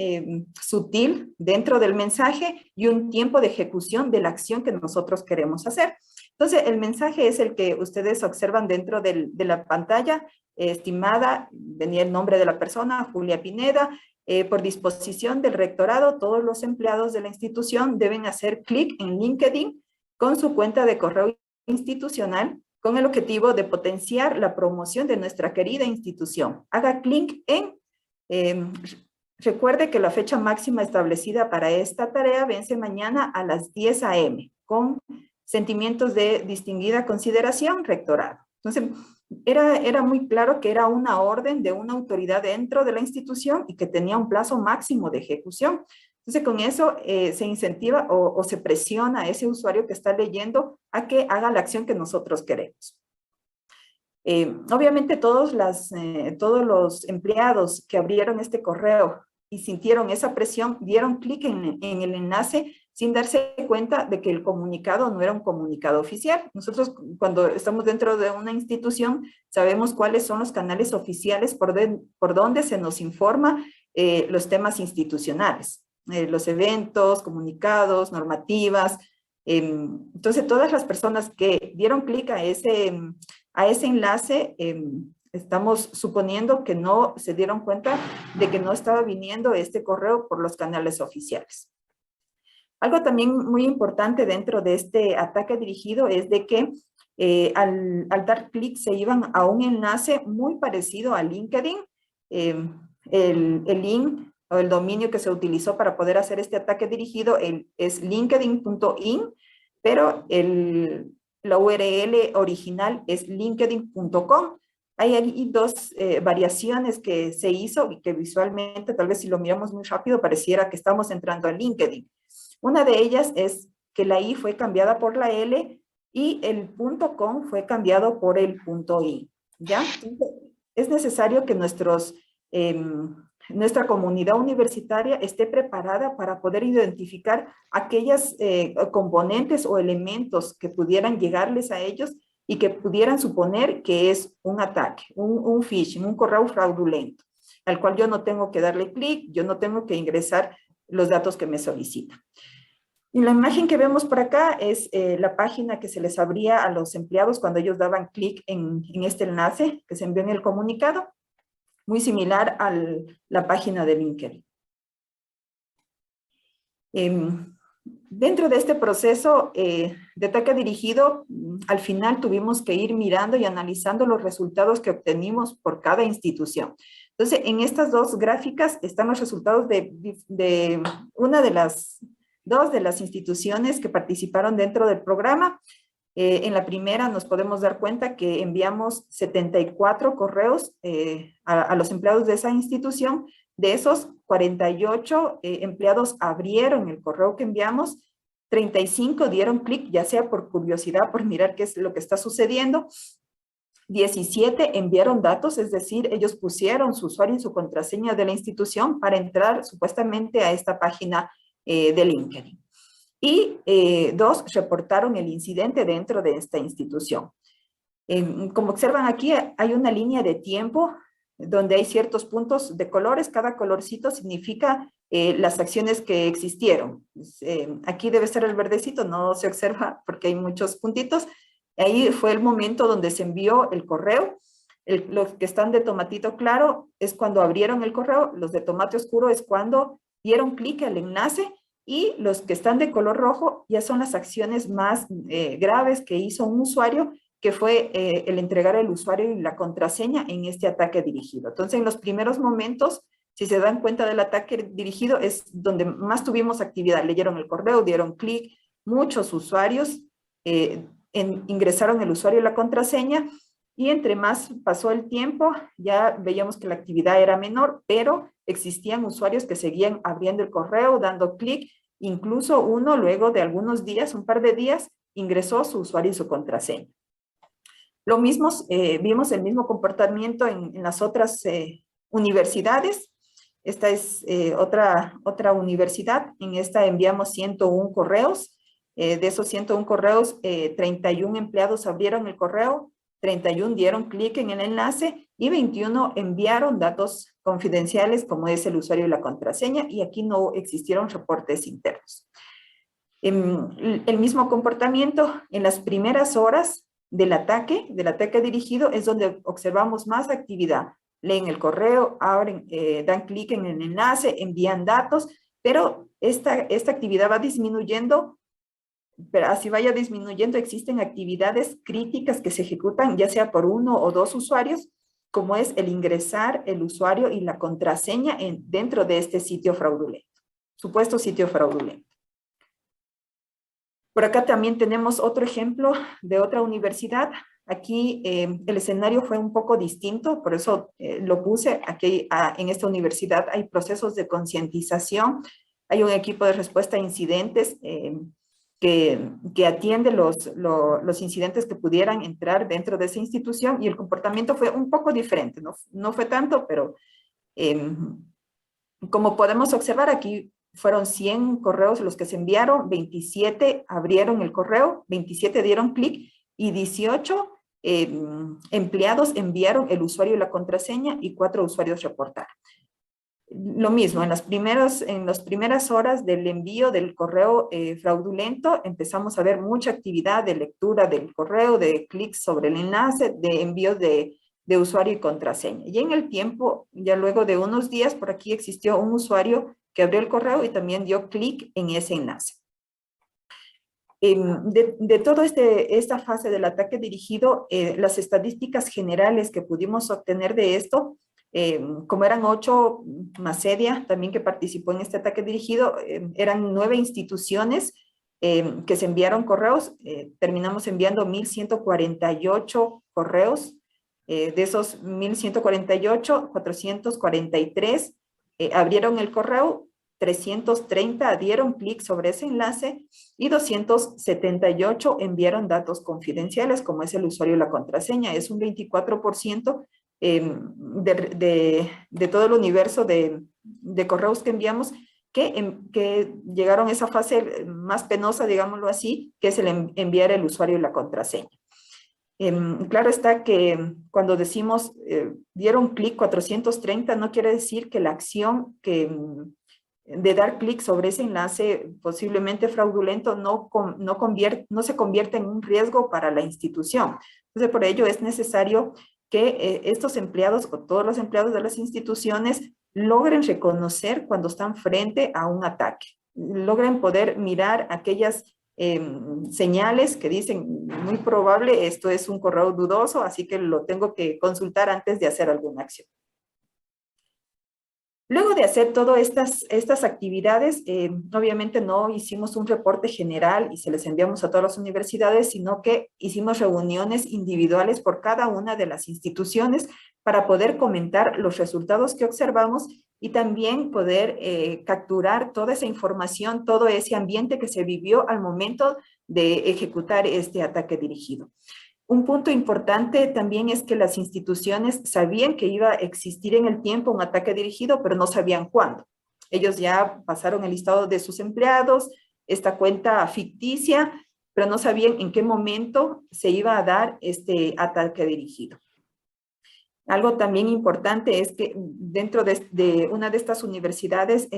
sutil dentro del mensaje y un tiempo de ejecución de la acción que nosotros queremos hacer. Entonces, el mensaje es el que ustedes observan dentro de la pantalla. Estimada, venía el nombre de la persona, Julia Pineda. Por disposición del rectorado, todos los empleados de la institución deben hacer clic en LinkedIn con su cuenta de correo institucional con el objetivo de potenciar la promoción de nuestra querida institución. Haga clic en... recuerde que la fecha máxima establecida para esta tarea vence mañana a las 10 a.m. con sentimientos de distinguida consideración, rectorado. Entonces, era muy claro que era una orden de una autoridad dentro de la institución y que tenía un plazo máximo de ejecución. Entonces, con eso se incentiva o se presiona a ese usuario que está leyendo a que haga la acción que nosotros queremos. Obviamente todos los empleados que abrieron este correo y sintieron esa presión, dieron clic en el enlace sin darse cuenta de que el comunicado no era un comunicado oficial. Nosotros, cuando estamos dentro de una institución, sabemos cuáles son los canales oficiales por donde se nos informa los temas institucionales, los eventos, comunicados, normativas. Entonces, todas las personas que dieron clic a ese enlace, estamos suponiendo que no se dieron cuenta de que no estaba viniendo este correo por los canales oficiales. Algo también muy importante dentro de este ataque dirigido es de que al dar clic se iban a un enlace muy parecido a LinkedIn. El link o el dominio que se utilizó para poder hacer este ataque dirigido es linkedin.in, pero la URL original es linkedin.com. Hay dos variaciones que se hizo y que visualmente, tal vez si lo miramos muy rápido, pareciera que estamos entrando a LinkedIn. Una de ellas es que la I fue cambiada por la L y el .com fue cambiado por el .in, ¿ya? Entonces, es necesario que nuestros nuestra comunidad universitaria esté preparada para poder identificar aquellas componentes o elementos que pudieran llegarles a ellos y que pudieran suponer que es un ataque, un phishing, un correo fraudulento, al cual yo no tengo que darle clic, yo no tengo que ingresar los datos que me solicitan. Y la imagen que vemos por acá es la página que se les abría a los empleados cuando ellos daban clic en este enlace que se envió en el comunicado, muy similar a la página de LinkedIn. Dentro de este proceso de ataque dirigido, al final tuvimos que ir mirando y analizando los resultados que obtenimos por cada institución. Entonces, en estas dos gráficas están los resultados de una de las dos de las instituciones que participaron dentro del programa. En la primera nos podemos dar cuenta que enviamos 74 correos a los empleados de esa institución. De esos, 48 empleados abrieron el correo que enviamos, 35 dieron clic, ya sea por curiosidad, por mirar qué es lo que está sucediendo. 17 enviaron datos, es decir, ellos pusieron su usuario y su contraseña de la institución para entrar supuestamente a esta página de LinkedIn. Y 2 reportaron el incidente dentro de esta institución. Como observan aquí, hay una línea de tiempo donde hay ciertos puntos de colores. Cada colorcito significa las acciones que existieron. Aquí debe ser el verdecito, no se observa porque hay muchos puntitos. Ahí fue el momento donde se envió el correo. Los que están de tomatito claro es cuando abrieron el correo. Los de tomate oscuro es cuando dieron clic al enlace. Y los que están de color rojo ya son las acciones más graves que hizo un usuario, que fue el entregar el usuario y la contraseña en este ataque dirigido. Entonces, en los primeros momentos, si se dan cuenta del ataque dirigido, es donde más tuvimos actividad. Leyeron el correo, dieron clic, muchos usuarios ingresaron el usuario y la contraseña, y entre más pasó el tiempo, ya veíamos que la actividad era menor, pero existían usuarios que seguían abriendo el correo, dando clic, incluso uno luego de algunos días, un par de días, ingresó su usuario y su contraseña. Lo mismo, vimos el mismo comportamiento en las otras universidades. Esta es otra universidad. En esta enviamos 101 correos. De esos 101 correos, 31 empleados abrieron el correo, 31 dieron clic en el enlace y 21 enviaron datos confidenciales como es el usuario y la contraseña, y aquí no existieron reportes internos. El mismo comportamiento en las primeras horas del ataque dirigido es donde observamos más actividad. Leen el correo, abren, dan clic en el enlace, envían datos, pero esta actividad va disminuyendo. Pero así vaya disminuyendo, existen actividades críticas que se ejecutan ya sea por uno o dos usuarios, como es el ingresar el usuario y la contraseña dentro de este sitio fraudulento, supuesto sitio fraudulento. Por acá también tenemos otro ejemplo de otra universidad. Aquí el escenario fue un poco distinto, por eso lo puse. Aquí en esta universidad hay procesos de concientización, hay un equipo de respuesta a incidentes que atiende los incidentes que pudieran entrar dentro de esa institución, y el comportamiento fue un poco diferente, no fue tanto, pero como podemos observar aquí, fueron 100 correos los que se enviaron, 27 abrieron el correo, 27 dieron clic y 18 empleados enviaron el usuario y la contraseña y 4 usuarios reportaron. Lo mismo, en las primeras horas del envío del correo fraudulento empezamos a ver mucha actividad de lectura del correo, de clics sobre el enlace, de envío de usuario y contraseña. Y en el tiempo, ya luego de unos días, por aquí existió un usuario que abrió el correo y también dio clic en ese enlace. De toda esta fase del ataque dirigido, las estadísticas generales que pudimos obtener de esto, como eran 8 más CEDIA también que participó en este ataque dirigido, eran 9 instituciones que se enviaron correos, terminamos enviando 1,148 correos, de esos 1,148, 443 abrieron el correo, 330 dieron clic sobre ese enlace y 278 enviaron datos confidenciales como es el usuario y la contraseña. Es un 24% de todo el universo de correos que enviamos, que llegaron a esa fase más penosa, digámoslo así, que es el enviar el usuario y la contraseña. Claro está que cuando decimos dieron clic 430, no quiere decir que la acción de dar clic sobre ese enlace posiblemente fraudulento no se convierte en un riesgo para la institución. Entonces, por ello es necesario que estos empleados o todos los empleados de las instituciones logren reconocer cuando están frente a un ataque, logren poder mirar aquellas señales que dicen muy probable esto es un correo dudoso, así que lo tengo que consultar antes de hacer alguna acción. Luego de hacer todas estas actividades, obviamente no hicimos un reporte general y se les enviamos a todas las universidades, sino que hicimos reuniones individuales por cada una de las instituciones para poder comentar los resultados que observamos y también poder capturar toda esa información, todo ese ambiente que se vivió al momento de ejecutar este ataque dirigido. Un punto importante también es que las instituciones sabían que iba a existir en el tiempo un ataque dirigido, pero no sabían cuándo. Ellos ya pasaron el listado de sus empleados, esta cuenta ficticia, pero no sabían en qué momento se iba a dar este ataque dirigido. Algo también importante es que dentro de una de estas universidades,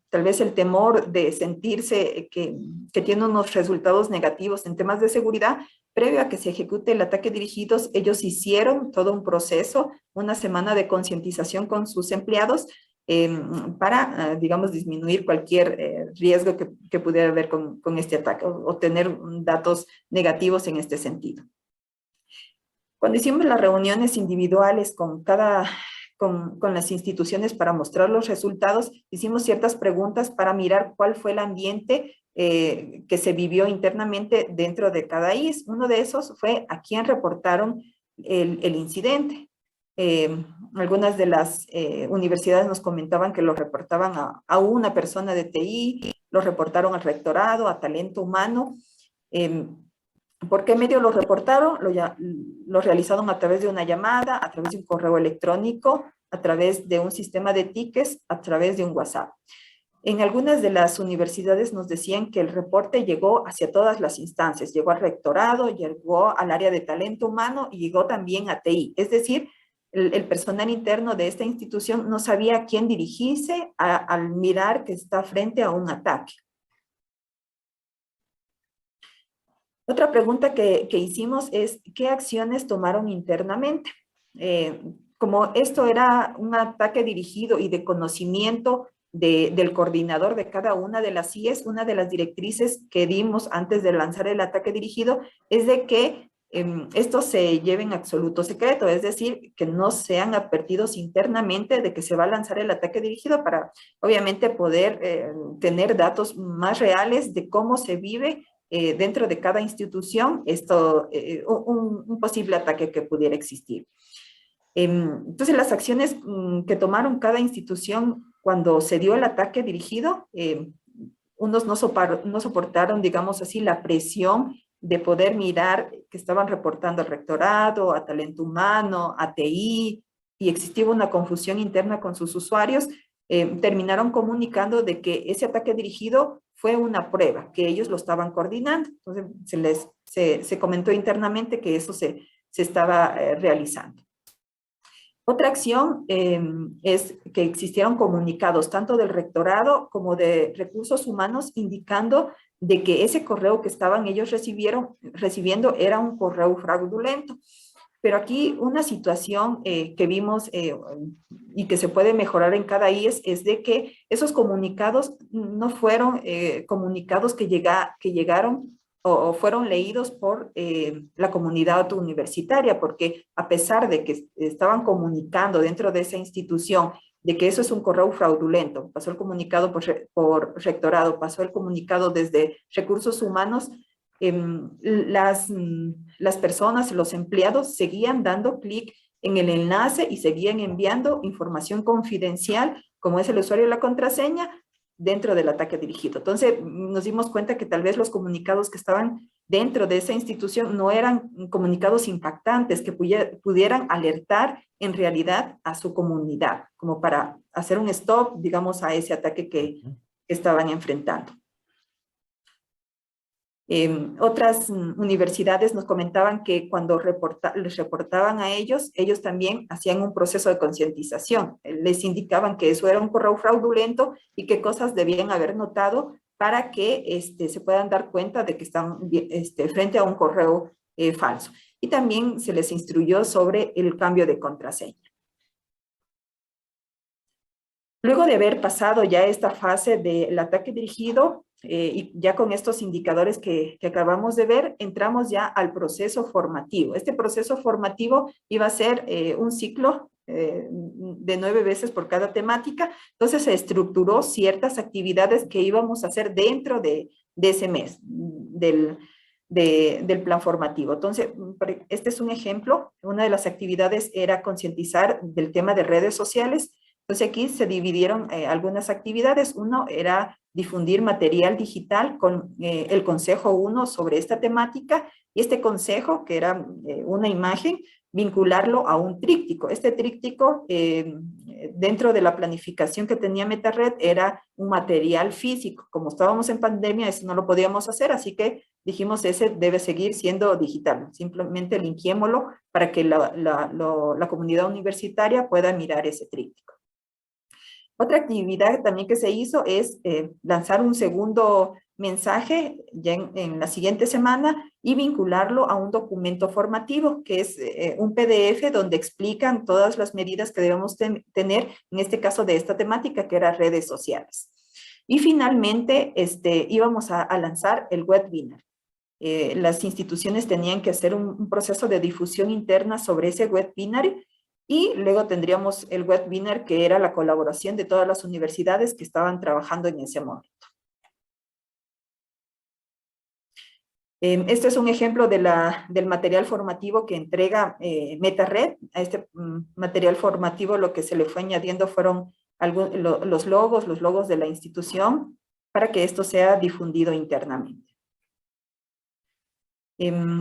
tal vez el temor de sentirse que tiene unos resultados negativos en temas de seguridad, previo a que se ejecute el ataque dirigido, ellos hicieron todo un proceso, una semana de concientización con sus empleados para, digamos, disminuir cualquier riesgo que pudiera haber con este ataque o tener datos negativos en este sentido. Cuando hicimos las reuniones individuales con las instituciones para mostrar los resultados, hicimos ciertas preguntas para mirar cuál fue el ambiente que se vivió internamente dentro de cada IES. Uno de esos fue a quién reportaron el incidente. Algunas de las universidades nos comentaban que lo reportaban a una persona de TI, lo reportaron al rectorado, a talento humano. ¿Por qué medio lo reportaron? Lo realizaron a través de una llamada, a través de un correo electrónico, a través de un sistema de tickets, a través de un WhatsApp. En algunas de las universidades nos decían que el reporte llegó hacia todas las instancias, llegó al rectorado, llegó al área de talento humano y llegó también a TI. Es decir, el personal interno de esta institución no sabía a quién dirigirse al mirar que está frente a un ataque. Otra pregunta que hicimos es, ¿qué acciones tomaron internamente? Como esto era un ataque dirigido y de conocimiento del coordinador de cada una de las IES, una de las directrices que dimos antes de lanzar el ataque dirigido es de que esto se lleve en absoluto secreto, es decir, que no sean advertidos internamente de que se va a lanzar el ataque dirigido para, obviamente, poder tener datos más reales de cómo se vive dentro de cada institución un posible ataque que pudiera existir. Entonces, las acciones que tomaron cada institución cuando se dio el ataque dirigido, unos no soportaron, digamos así, la presión de poder mirar que estaban reportando al rectorado, a talento humano, a TI, y existía una confusión interna con sus usuarios, terminaron comunicando de que ese ataque dirigido fue una prueba, que ellos lo estaban coordinando. Entonces, se comentó internamente que eso se estaba realizando. Otra acción es que existieron comunicados tanto del rectorado como de recursos humanos indicando de que ese correo que estaban ellos recibiendo era un correo fraudulento. Pero aquí una situación que vimos y que se puede mejorar en cada IES es de que esos comunicados no fueron comunicados que llegaron o fueron leídos por la comunidad universitaria, porque a pesar de que estaban comunicando dentro de esa institución de que eso es un correo fraudulento, pasó el comunicado por rectorado, pasó el comunicado desde recursos humanos, las personas, los empleados seguían dando clic en el enlace y seguían enviando información confidencial, como es el usuario y la contraseña, dentro del ataque dirigido. Entonces nos dimos cuenta que tal vez los comunicados que estaban dentro de esa institución no eran comunicados impactantes que pudieran alertar en realidad a su comunidad, como para hacer un stop, digamos, a ese ataque que estaban enfrentando. Otras universidades nos comentaban que cuando les reportaban a ellos también hacían un proceso de concientización. Les indicaban que eso era un correo fraudulento y qué cosas debían haber notado para que se puedan dar cuenta de que están frente a un correo falso. Y también se les instruyó sobre el cambio de contraseña. Luego de haber pasado ya esta fase del ataque dirigido, y ya con estos indicadores que acabamos de ver, entramos ya al proceso formativo. Este proceso formativo iba a ser un ciclo de 9 veces por cada temática. Entonces se estructuró ciertas actividades que íbamos a hacer dentro de ese mes, del plan formativo. Entonces, este es un ejemplo. Una de las actividades era concientizar del tema de redes sociales. Entonces aquí se dividieron algunas actividades. Uno era difundir material digital con el consejo 1 sobre esta temática, y este consejo, que era una imagen, vincularlo a un tríptico. Este tríptico, dentro de la planificación que tenía MetaRed, era un material físico. Como estábamos en pandemia, eso no lo podíamos hacer, así que dijimos, ese debe seguir siendo digital. Simplemente linkémoslo para que la comunidad universitaria pueda mirar ese tríptico. Otra actividad también que se hizo es lanzar un segundo mensaje ya en la siguiente semana y vincularlo a un documento formativo, que es un PDF donde explican todas las medidas que debemos tener, en este caso de esta temática, que era redes sociales. Y finalmente íbamos a lanzar el webinar. Las instituciones tenían que hacer un proceso de difusión interna sobre ese webinar. Y luego tendríamos el webinar, que era la colaboración de todas las universidades que estaban trabajando en ese momento. Este es un ejemplo del material formativo que entrega MetaRed. A este material formativo lo que se le fue añadiendo fueron los logos de la institución para que esto sea difundido internamente.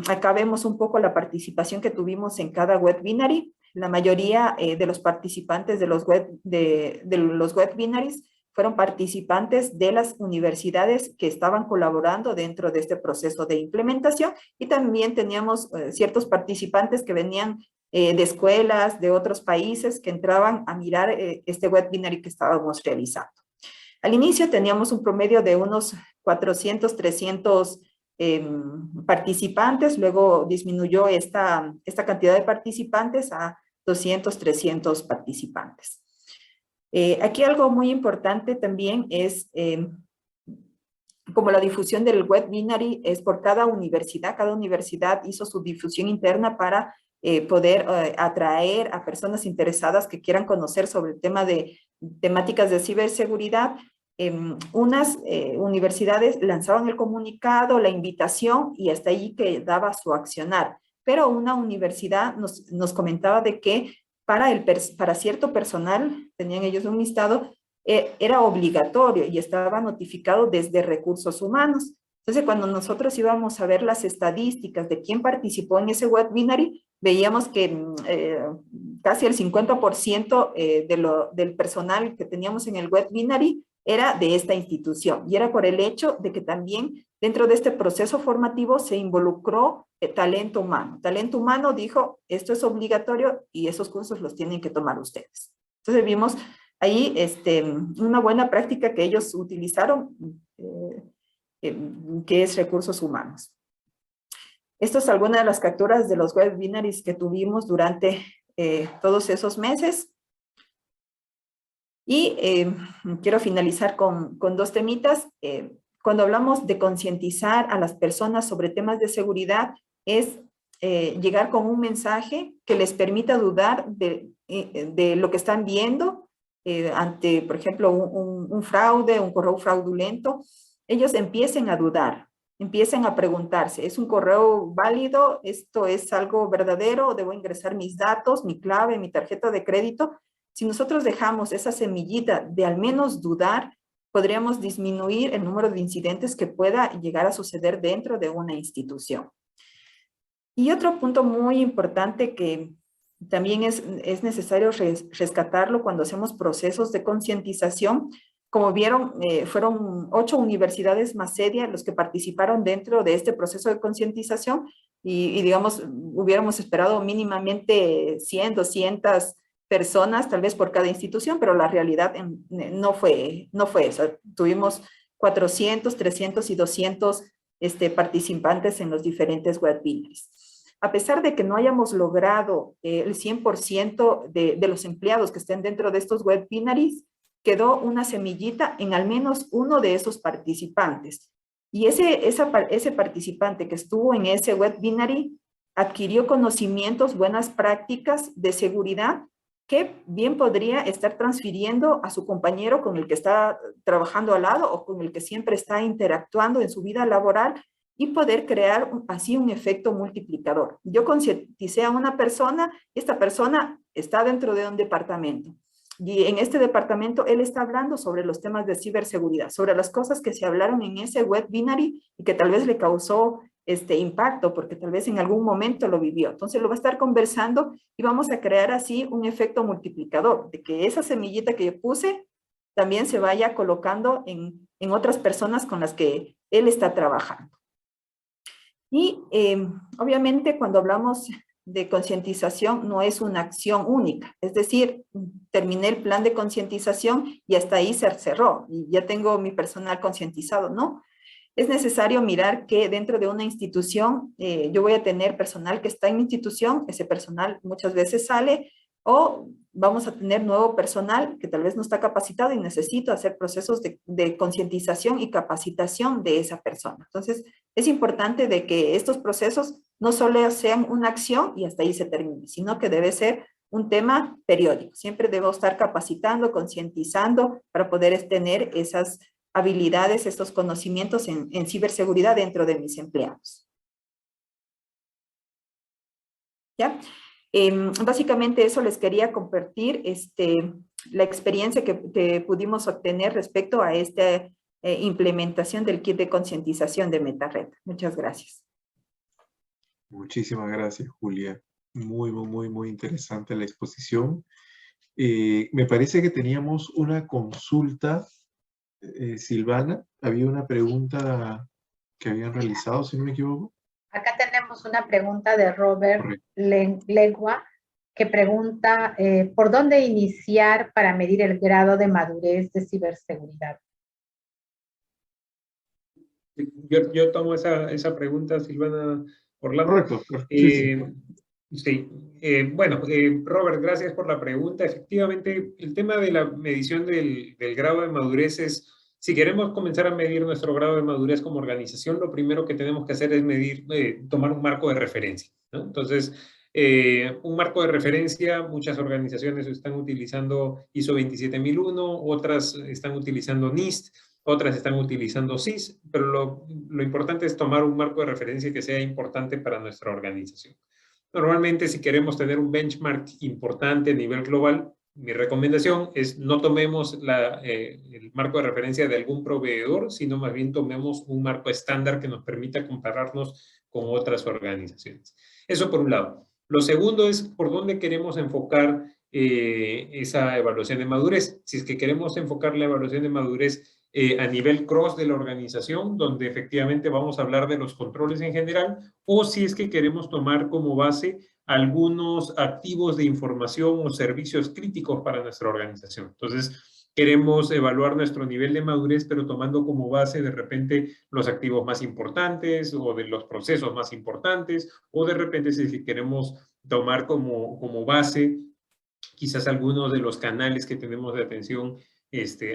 Acá vemos un poco la participación que tuvimos en cada webinar. La mayoría de los participantes de los webinars fueron participantes de las universidades que estaban colaborando dentro de este proceso de implementación, y también teníamos ciertos participantes que venían de escuelas de otros países que entraban a mirar este webinar que estábamos realizando. Al inicio teníamos un promedio de unos 400, 300 participantes, luego disminuyó esta cantidad de participantes a 200, 300 participantes. Aquí algo muy importante también es, como la difusión del webinar es por cada universidad hizo su difusión interna para poder atraer a personas interesadas que quieran conocer sobre el tema de temáticas de ciberseguridad. Unas universidades lanzaban el comunicado, la invitación, y hasta ahí quedaba su accionar. Pero una universidad nos comentaba de que para cierto personal, tenían ellos un listado, era obligatorio y estaba notificado desde recursos humanos. Entonces, cuando nosotros íbamos a ver las estadísticas de quién participó en ese webinar, veíamos que casi el 50% del personal que teníamos en el webinar era de esta institución, y era por el hecho de que también dentro de este proceso formativo se involucró talento humano. Talento humano dijo, esto es obligatorio y esos cursos los tienen que tomar ustedes. Entonces vimos ahí una buena práctica que ellos utilizaron, que es recursos humanos. Estas son algunas de las capturas de los webinars que tuvimos durante todos esos meses. Y quiero finalizar con dos temitas. Cuando hablamos de concientizar a las personas sobre temas de seguridad, es llegar con un mensaje que les permita dudar de lo que están viendo ante, por ejemplo, un fraude, un correo fraudulento. Ellos empiecen a dudar, empiecen a preguntarse, ¿es un correo válido? ¿Esto es algo verdadero? ¿Debo ingresar mis datos, mi clave, mi tarjeta de crédito? Si nosotros dejamos esa semillita de al menos dudar, podríamos disminuir el número de incidentes que pueda llegar a suceder dentro de una institución. Y otro punto muy importante que también es necesario rescatarlo cuando hacemos procesos de concientización. Como vieron, fueron 8 universidades más serias los que participaron dentro de este proceso de concientización y digamos, hubiéramos esperado mínimamente 100, 200 personas, tal vez por cada institución, pero la realidad no fue eso. Tuvimos 400, 300 y 200 participantes en los diferentes webinars. A pesar de que no hayamos logrado el 100% de los empleados que estén dentro de estos webinars, quedó una semillita en al menos uno de esos participantes. Y ese participante que estuvo en ese webinar adquirió conocimientos, buenas prácticas de seguridad que bien podría estar transfiriendo a su compañero con el que está trabajando al lado o con el que siempre está interactuando en su vida laboral y poder crear así un efecto multiplicador. Yo concienticé a una persona, esta persona está dentro de un departamento. Y en este departamento él está hablando sobre los temas de ciberseguridad, sobre las cosas que se hablaron en ese webinar y que tal vez le causó impacto, porque tal vez en algún momento lo vivió. Entonces lo va a estar conversando y vamos a crear así un efecto multiplicador, de que esa semillita que yo puse también se vaya colocando en otras personas con las que él está trabajando. Y obviamente cuando hablamos de concientización no es una acción única, es decir, terminé el plan de concientización y hasta ahí se cerró y ya tengo mi personal concientizado, ¿no? Es necesario mirar que dentro de una institución yo voy a tener personal que está en mi institución, ese personal muchas veces sale, o vamos a tener nuevo personal que tal vez no está capacitado y necesito hacer procesos de concientización y capacitación de esa persona. Entonces, es importante de que estos procesos no solo sean una acción y hasta ahí se termine, sino que debe ser un tema periódico. Siempre debo estar capacitando, concientizando para poder tener esas habilidades, estos conocimientos en ciberseguridad dentro de mis empleados. ¿Ya? Básicamente eso les quería compartir, la experiencia que pudimos obtener respecto a esta implementación del kit de concientización de MetaRed. Muchas gracias. Muchísimas gracias, Julia. Muy interesante la exposición. Me parece que teníamos una consulta, Silvana. Había una pregunta que habían realizado, si no me equivoco. Acá tenemos una pregunta de Robert Legua, que pregunta, ¿por dónde iniciar para medir el grado de madurez de ciberseguridad? Yo tomo esa pregunta, Silvana Orlando. Correcto. Sí. Bueno, Robert, gracias por la pregunta. Efectivamente, el tema de la medición del grado de madurez es, si queremos comenzar a medir nuestro grado de madurez como organización, lo primero que tenemos que hacer es tomar un marco de referencia, ¿no? Entonces, un marco de referencia, muchas organizaciones están utilizando ISO 27001, otras están utilizando NIST, otras están utilizando CIS, pero lo importante es tomar un marco de referencia que sea importante para nuestra organización. Normalmente, si queremos tener un benchmark importante a nivel global, mi recomendación es no tomemos el marco de referencia de algún proveedor, sino más bien tomemos un marco estándar que nos permita compararnos con otras organizaciones. Eso por un lado. Lo segundo es por dónde queremos enfocar esa evaluación de madurez. Si es que queremos enfocar la evaluación de madurez a nivel cross de la organización, donde efectivamente vamos a hablar de los controles en general, o si es que queremos tomar como base algunos activos de información o servicios críticos para nuestra organización. Entonces, queremos evaluar nuestro nivel de madurez, pero tomando como base de repente los activos más importantes o de los procesos más importantes, o de repente si queremos tomar como base quizás algunos de los canales que tenemos de atención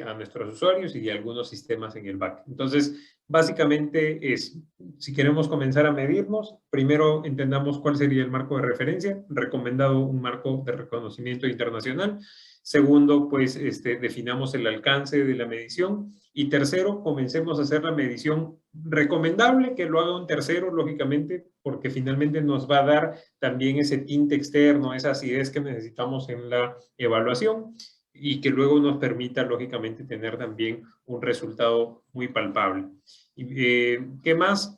a nuestros usuarios y algunos sistemas en el back. Entonces, básicamente es, si queremos comenzar a medirnos, primero entendamos cuál sería el marco de referencia, recomendado un marco de reconocimiento internacional. Segundo, pues definamos el alcance de la medición. Y tercero, comencemos a hacer la medición recomendable, que lo haga un tercero, lógicamente, porque finalmente nos va a dar también ese tinte externo, esa acidez que necesitamos en la evaluación. y que luego nos permita, lógicamente, tener también un resultado muy palpable. ¿Qué más?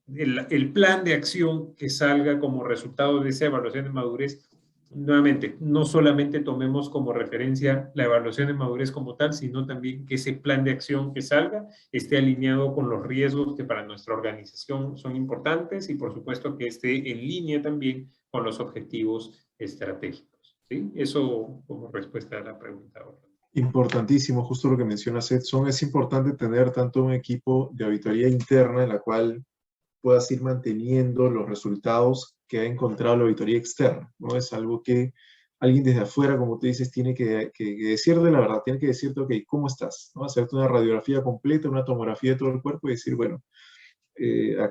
El plan de acción que salga como resultado de esa evaluación de madurez, nuevamente, no solamente tomemos como referencia la evaluación de madurez como tal, sino también que ese plan de acción que salga esté alineado con los riesgos que para nuestra organización son importantes y, por supuesto, que esté en línea también con los objetivos estratégicos. ¿Sí? Eso como respuesta a la pregunta. Importantísimo, justo lo que mencionas, Edson. Es importante tener tanto un equipo de auditoría interna en la cual puedas ir manteniendo los resultados que ha encontrado la auditoría externa, ¿no? Es algo que alguien desde afuera, como tú dices, tiene que decirte la verdad, tiene que decirte, ok, ¿cómo estás? ¿No? Hacerte una radiografía completa, una tomografía de todo el cuerpo y decir, bueno,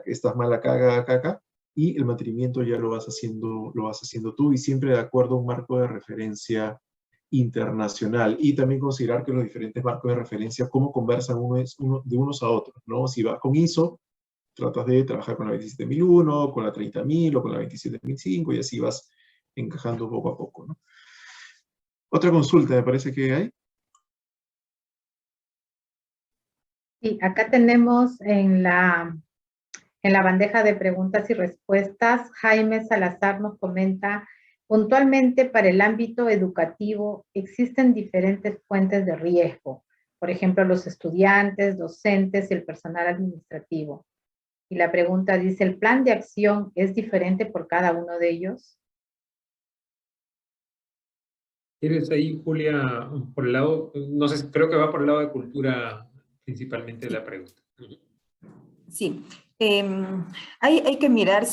estás mal acá, acá, acá, y el mantenimiento ya lo vas haciendo tú y siempre de acuerdo a un marco de referencia internacional, y también considerar que los diferentes marcos de referencia, cómo conversan de unos a otros, ¿no? Si vas con ISO, tratas de trabajar con la 27001, con la 30000 o con la 27005 y así vas encajando poco a poco, ¿no? Otra consulta, me parece que hay. Sí, acá tenemos en la bandeja de preguntas y respuestas, Jaime Salazar nos comenta, puntualmente para el ámbito educativo existen diferentes fuentes de riesgo, por ejemplo, los estudiantes, docentes y el personal administrativo. Y la pregunta dice, ¿el plan de acción es diferente por cada uno de ellos? ¿Tienes ahí, Julia, por el lado, no sé, creo que va por el lado de cultura principalmente la pregunta? Sí, hay que mirar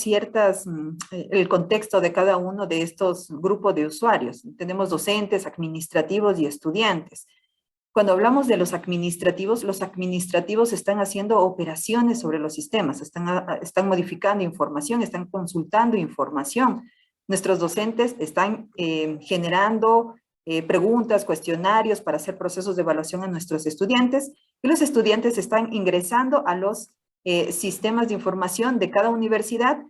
el contexto de cada uno de estos grupos de usuarios. Tenemos docentes, administrativos y estudiantes. Cuando hablamos de los administrativos están haciendo operaciones sobre los sistemas, están modificando información, están consultando información. Nuestros docentes están generando preguntas, cuestionarios para hacer procesos de evaluación a nuestros estudiantes, y los estudiantes están ingresando a los sistemas de información de cada universidad.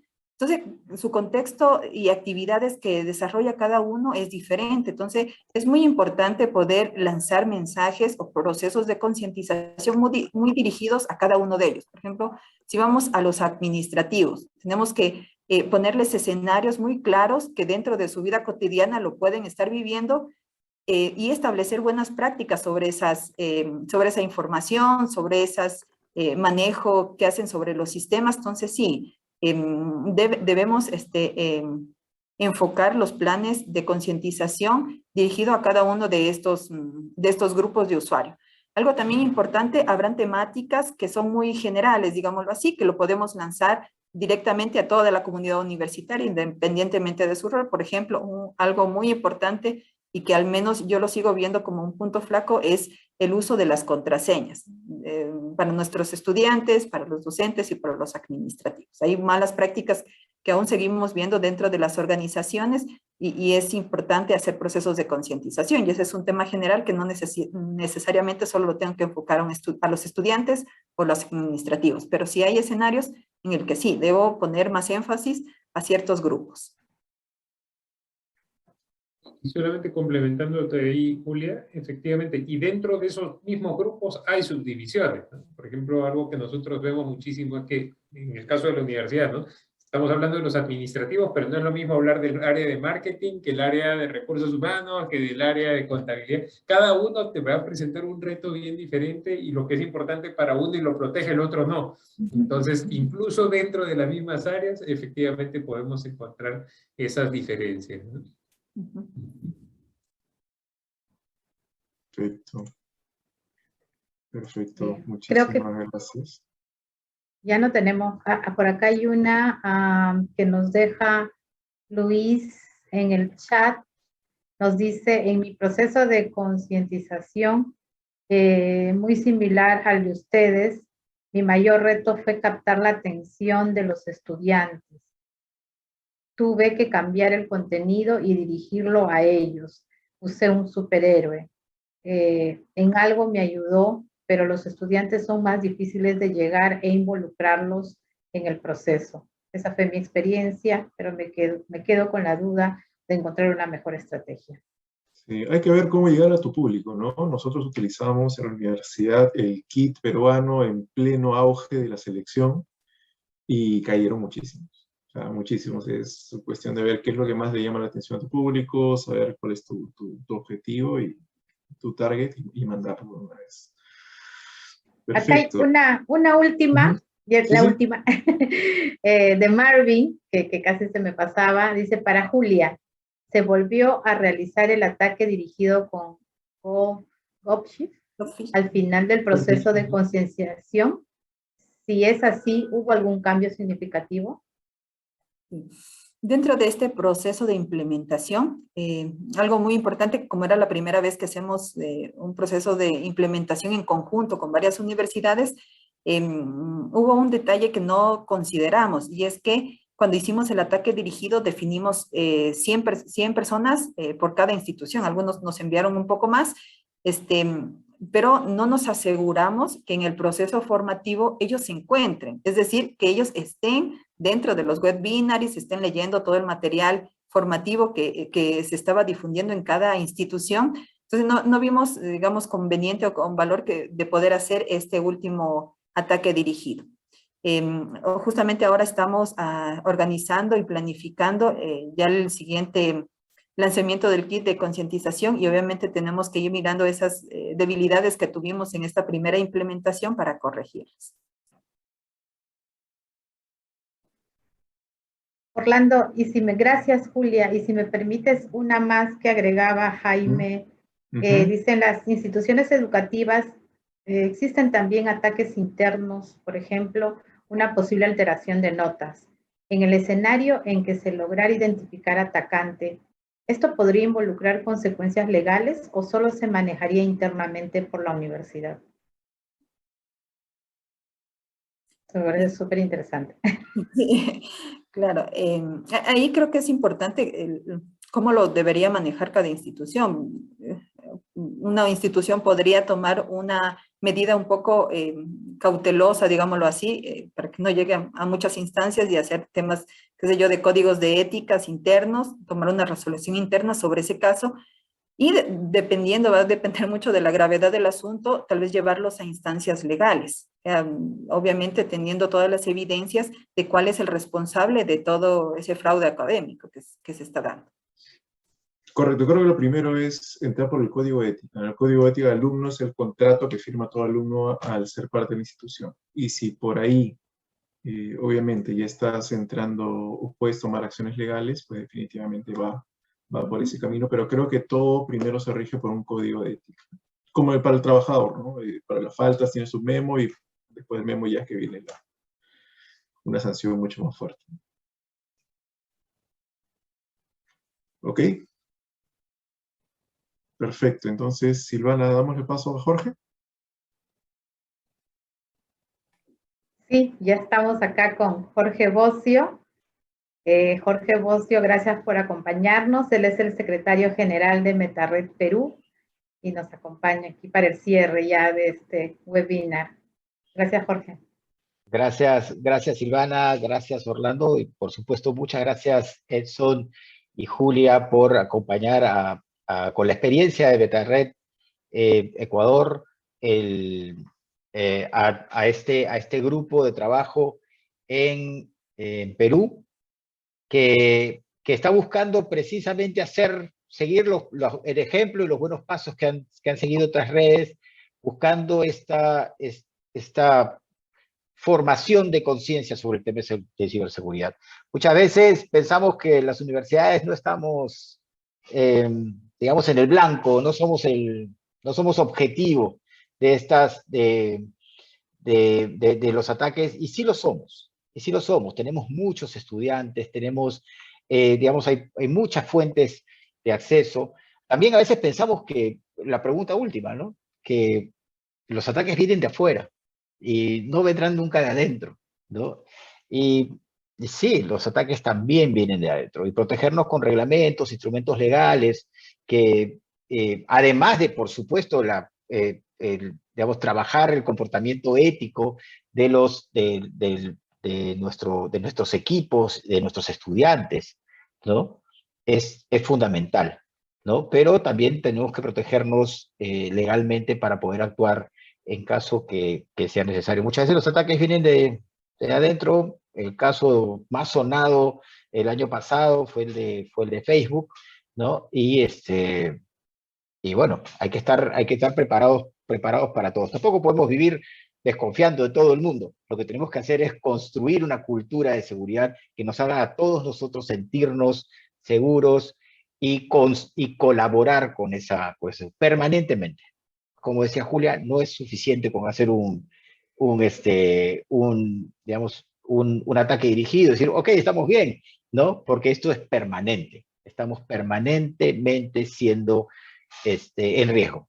Entonces, su contexto y actividades que desarrolla cada uno es diferente. Entonces, es muy importante poder lanzar mensajes o procesos de concientización muy dirigidos a cada uno de ellos. Por ejemplo, si vamos a los administrativos, tenemos que ponerles escenarios muy claros que dentro de su vida cotidiana lo pueden estar viviendo, y establecer buenas prácticas sobre esa información, sobre esas manejo que hacen sobre los sistemas. Entonces, sí, debemos enfocar los planes de concientización dirigido a cada uno de estos grupos de usuarios. Algo también importante, habrán temáticas que son muy generales, digámoslo así, que lo podemos lanzar directamente a toda la comunidad universitaria, independientemente de su rol. Por ejemplo, algo muy importante y que al menos yo lo sigo viendo como un punto flaco es el uso de las contraseñas para nuestros estudiantes, para los docentes y para los administrativos. Hay malas prácticas que aún seguimos viendo dentro de las organizaciones y es importante hacer procesos de concientización, y ese es un tema general que no necesariamente solo lo tengo que enfocar a los estudiantes o los administrativos, pero sí hay escenarios en el que sí, debo poner más énfasis a ciertos grupos. Y solamente complementándote ahí, Julia, efectivamente, y dentro de esos mismos grupos hay subdivisiones, ¿no? Por ejemplo, algo que nosotros vemos muchísimo es que, en el caso de la universidad, ¿no? Estamos hablando de los administrativos, pero no es lo mismo hablar del área de marketing que el área de recursos humanos, que del área de contabilidad. Cada uno te va a presentar un reto bien diferente y lo que es importante para uno y lo protege, el otro no. Entonces, incluso dentro de las mismas áreas, efectivamente podemos encontrar esas diferencias, ¿no? Perfecto. Perfecto. Creo que Muchísimas gracias. ya no tenemos, por acá hay una que nos deja Luis en el chat. Nos dice, en mi proceso de concientización, muy similar al de ustedes, mi mayor reto fue captar la atención de los estudiantes. Tuve que cambiar el contenido y dirigirlo a ellos. Usé un superhéroe. En algo me ayudó, pero los estudiantes son más difíciles de llegar e involucrarlos en el proceso. Esa fue mi experiencia, pero me quedo con la duda de encontrar una mejor estrategia. Sí, hay que ver cómo llegar a tu público, ¿no? Nosotros utilizamos en la universidad el kit peruano en pleno auge de la selección y cayeron muchísimos. O sea, muchísimos. Es cuestión de ver qué es lo que más le llama la atención a tu público, saber cuál es tu objetivo y tu target y mandarlo de una vez. Acá hay Perfecto. una última, Ujú. y es Sí, la sí. última, de Marvin, que casi se me pasaba, dice, para Julia, se volvió a realizar el ataque dirigido con Gopship al final del proceso de concienciación. Si es así, ¿hubo algún cambio significativo? Dentro de este proceso de implementación, algo muy importante, como era la primera vez que hacemos un proceso de implementación en conjunto con varias universidades, hubo un detalle que no consideramos, y es que cuando hicimos el ataque dirigido definimos 100 personas por cada institución. Algunos nos enviaron un poco más, pero no nos aseguramos que en el proceso formativo ellos se encuentren, es decir, que ellos estén dentro de los webinars, estén leyendo todo el material formativo que se estaba difundiendo en cada institución. Entonces, no vimos, digamos, conveniente o con valor de poder hacer este último ataque dirigido. Justamente ahora estamos organizando y planificando ya el siguiente lanzamiento del kit de concientización, y obviamente tenemos que ir mirando esas debilidades que tuvimos en esta primera implementación para corregirlas. Orlando, gracias Julia, y si me permites una más que agregaba Jaime, dicen las instituciones educativas, existen también ataques internos, por ejemplo, una posible alteración de notas. En el escenario en que se lograra identificar atacante, ¿esto podría involucrar consecuencias legales o solo se manejaría internamente por la universidad? Me parece súper interesante. Sí, claro, ahí creo que es importante cómo lo debería manejar cada institución. Una institución podría tomar una medida un poco cautelosa, digámoslo así, para que no llegue a muchas instancias y hacer temas, qué sé yo, de códigos de éticas internos, tomar una resolución interna sobre ese caso. Y dependiendo, va a depender mucho de la gravedad del asunto, tal vez llevarlos a instancias legales, obviamente teniendo todas las evidencias de cuál es el responsable de todo ese fraude académico que se está dando. Correcto, creo que lo primero es entrar por el código de ética. En el código de ética de alumno es el contrato que firma todo alumno al ser parte de la institución. Y si por ahí, obviamente, ya estás entrando o puedes tomar acciones legales, pues definitivamente va por ese camino. Pero creo que todo primero se rige por un código de ética. Como para el trabajador, ¿no? Para las faltas tiene su memo y después del memo ya que viene una sanción mucho más fuerte. ¿Ok? Perfecto. Entonces, Silvana, damos el paso a Jorge. Sí, ya estamos acá con Jorge Bocio. Jorge Bocio, gracias por acompañarnos. Él es el secretario general de Metared Perú y nos acompaña aquí para el cierre ya de este webinar. Gracias, Jorge. Gracias Silvana, gracias Orlando y por supuesto muchas gracias Edson y Julia por acompañar con la experiencia de Metared Ecuador a este grupo de trabajo en Perú que está buscando precisamente seguir el ejemplo y los buenos pasos que han seguido otras redes, buscando esta formación de conciencia sobre el tema de ciberseguridad. Muchas veces pensamos que las universidades no estamos, digamos, en el blanco, no somos objetivo de los ataques, y sí lo somos, Tenemos muchos estudiantes, digamos, hay muchas fuentes de acceso. También a veces pensamos que, la pregunta última, ¿no? Que los ataques vienen de afuera y no vendrán nunca de adentro, ¿no? Y sí, los ataques también vienen de adentro, y protegernos con reglamentos, instrumentos legales, que además de, por supuesto, digamos, trabajar el comportamiento ético de nuestros equipos, de nuestros estudiantes, ¿no? Es fundamental. ¿no? Pero también tenemos que protegernos legalmente para poder actuar en caso que sea necesario. Muchas veces los ataques vienen de adentro. El caso más sonado el año pasado fue el de Facebook, ¿no? Y bueno, hay que estar preparados para todos. Tampoco podemos vivir desconfiando de todo el mundo. Lo que tenemos que hacer es construir una cultura de seguridad que nos haga a todos nosotros sentirnos seguros y colaborar con esa, pues, permanentemente. Como decía Julia, no es suficiente con hacer digamos, un ataque dirigido, decir, ok, estamos bien, ¿no? Porque esto es permanente. Estamos permanentemente siendo en riesgo,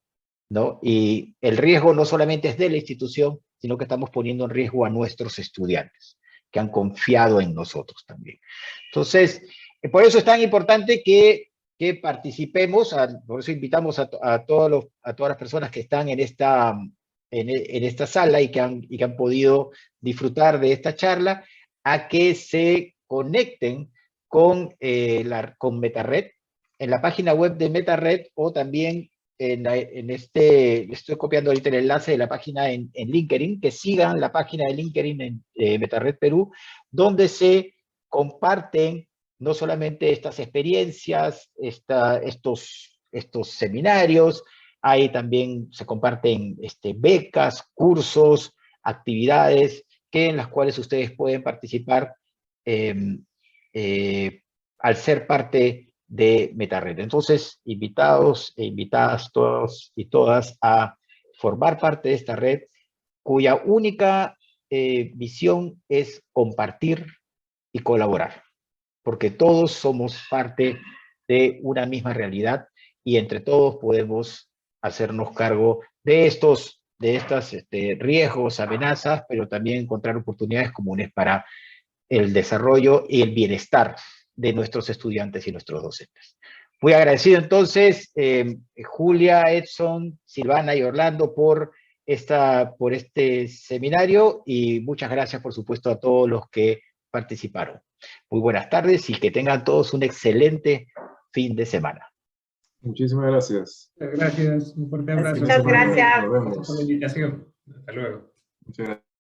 ¿no? Y el riesgo no solamente es de la institución, sino que estamos poniendo en riesgo a nuestros estudiantes, que han confiado en nosotros también. Entonces, por eso es tan importante que participemos, por eso invitamos a todas las personas que están en esta sala y que han podido disfrutar de esta charla, a que se conecten con MetaRed, en la página web de MetaRed, o también estoy copiando ahorita el enlace de la página en LinkedIn, que sigan la página de LinkedIn en MetaRed Perú, donde se comparten no solamente estas experiencias, estos seminarios, ahí también se comparten becas, cursos, actividades en las cuales ustedes pueden participar al ser parte de MetaRed. Entonces, invitados e invitadas todos y todas a formar parte de esta red, cuya única visión es compartir y colaborar, porque todos somos parte de una misma realidad y entre todos podemos hacernos cargo de estos riesgos, amenazas, pero también encontrar oportunidades comunes para el desarrollo y el bienestar de nuestros estudiantes y nuestros docentes. Muy agradecido entonces, Julia, Edson, Silvana y Orlando por este seminario, y muchas gracias, por supuesto, a todos los que participaron. Muy buenas tardes y que tengan todos un excelente fin de semana. Muchísimas gracias. Muchas gracias, un fuerte abrazo. Muchas gracias. Nos Gracias por la vemos. invitación. Hasta luego. Muchas gracias.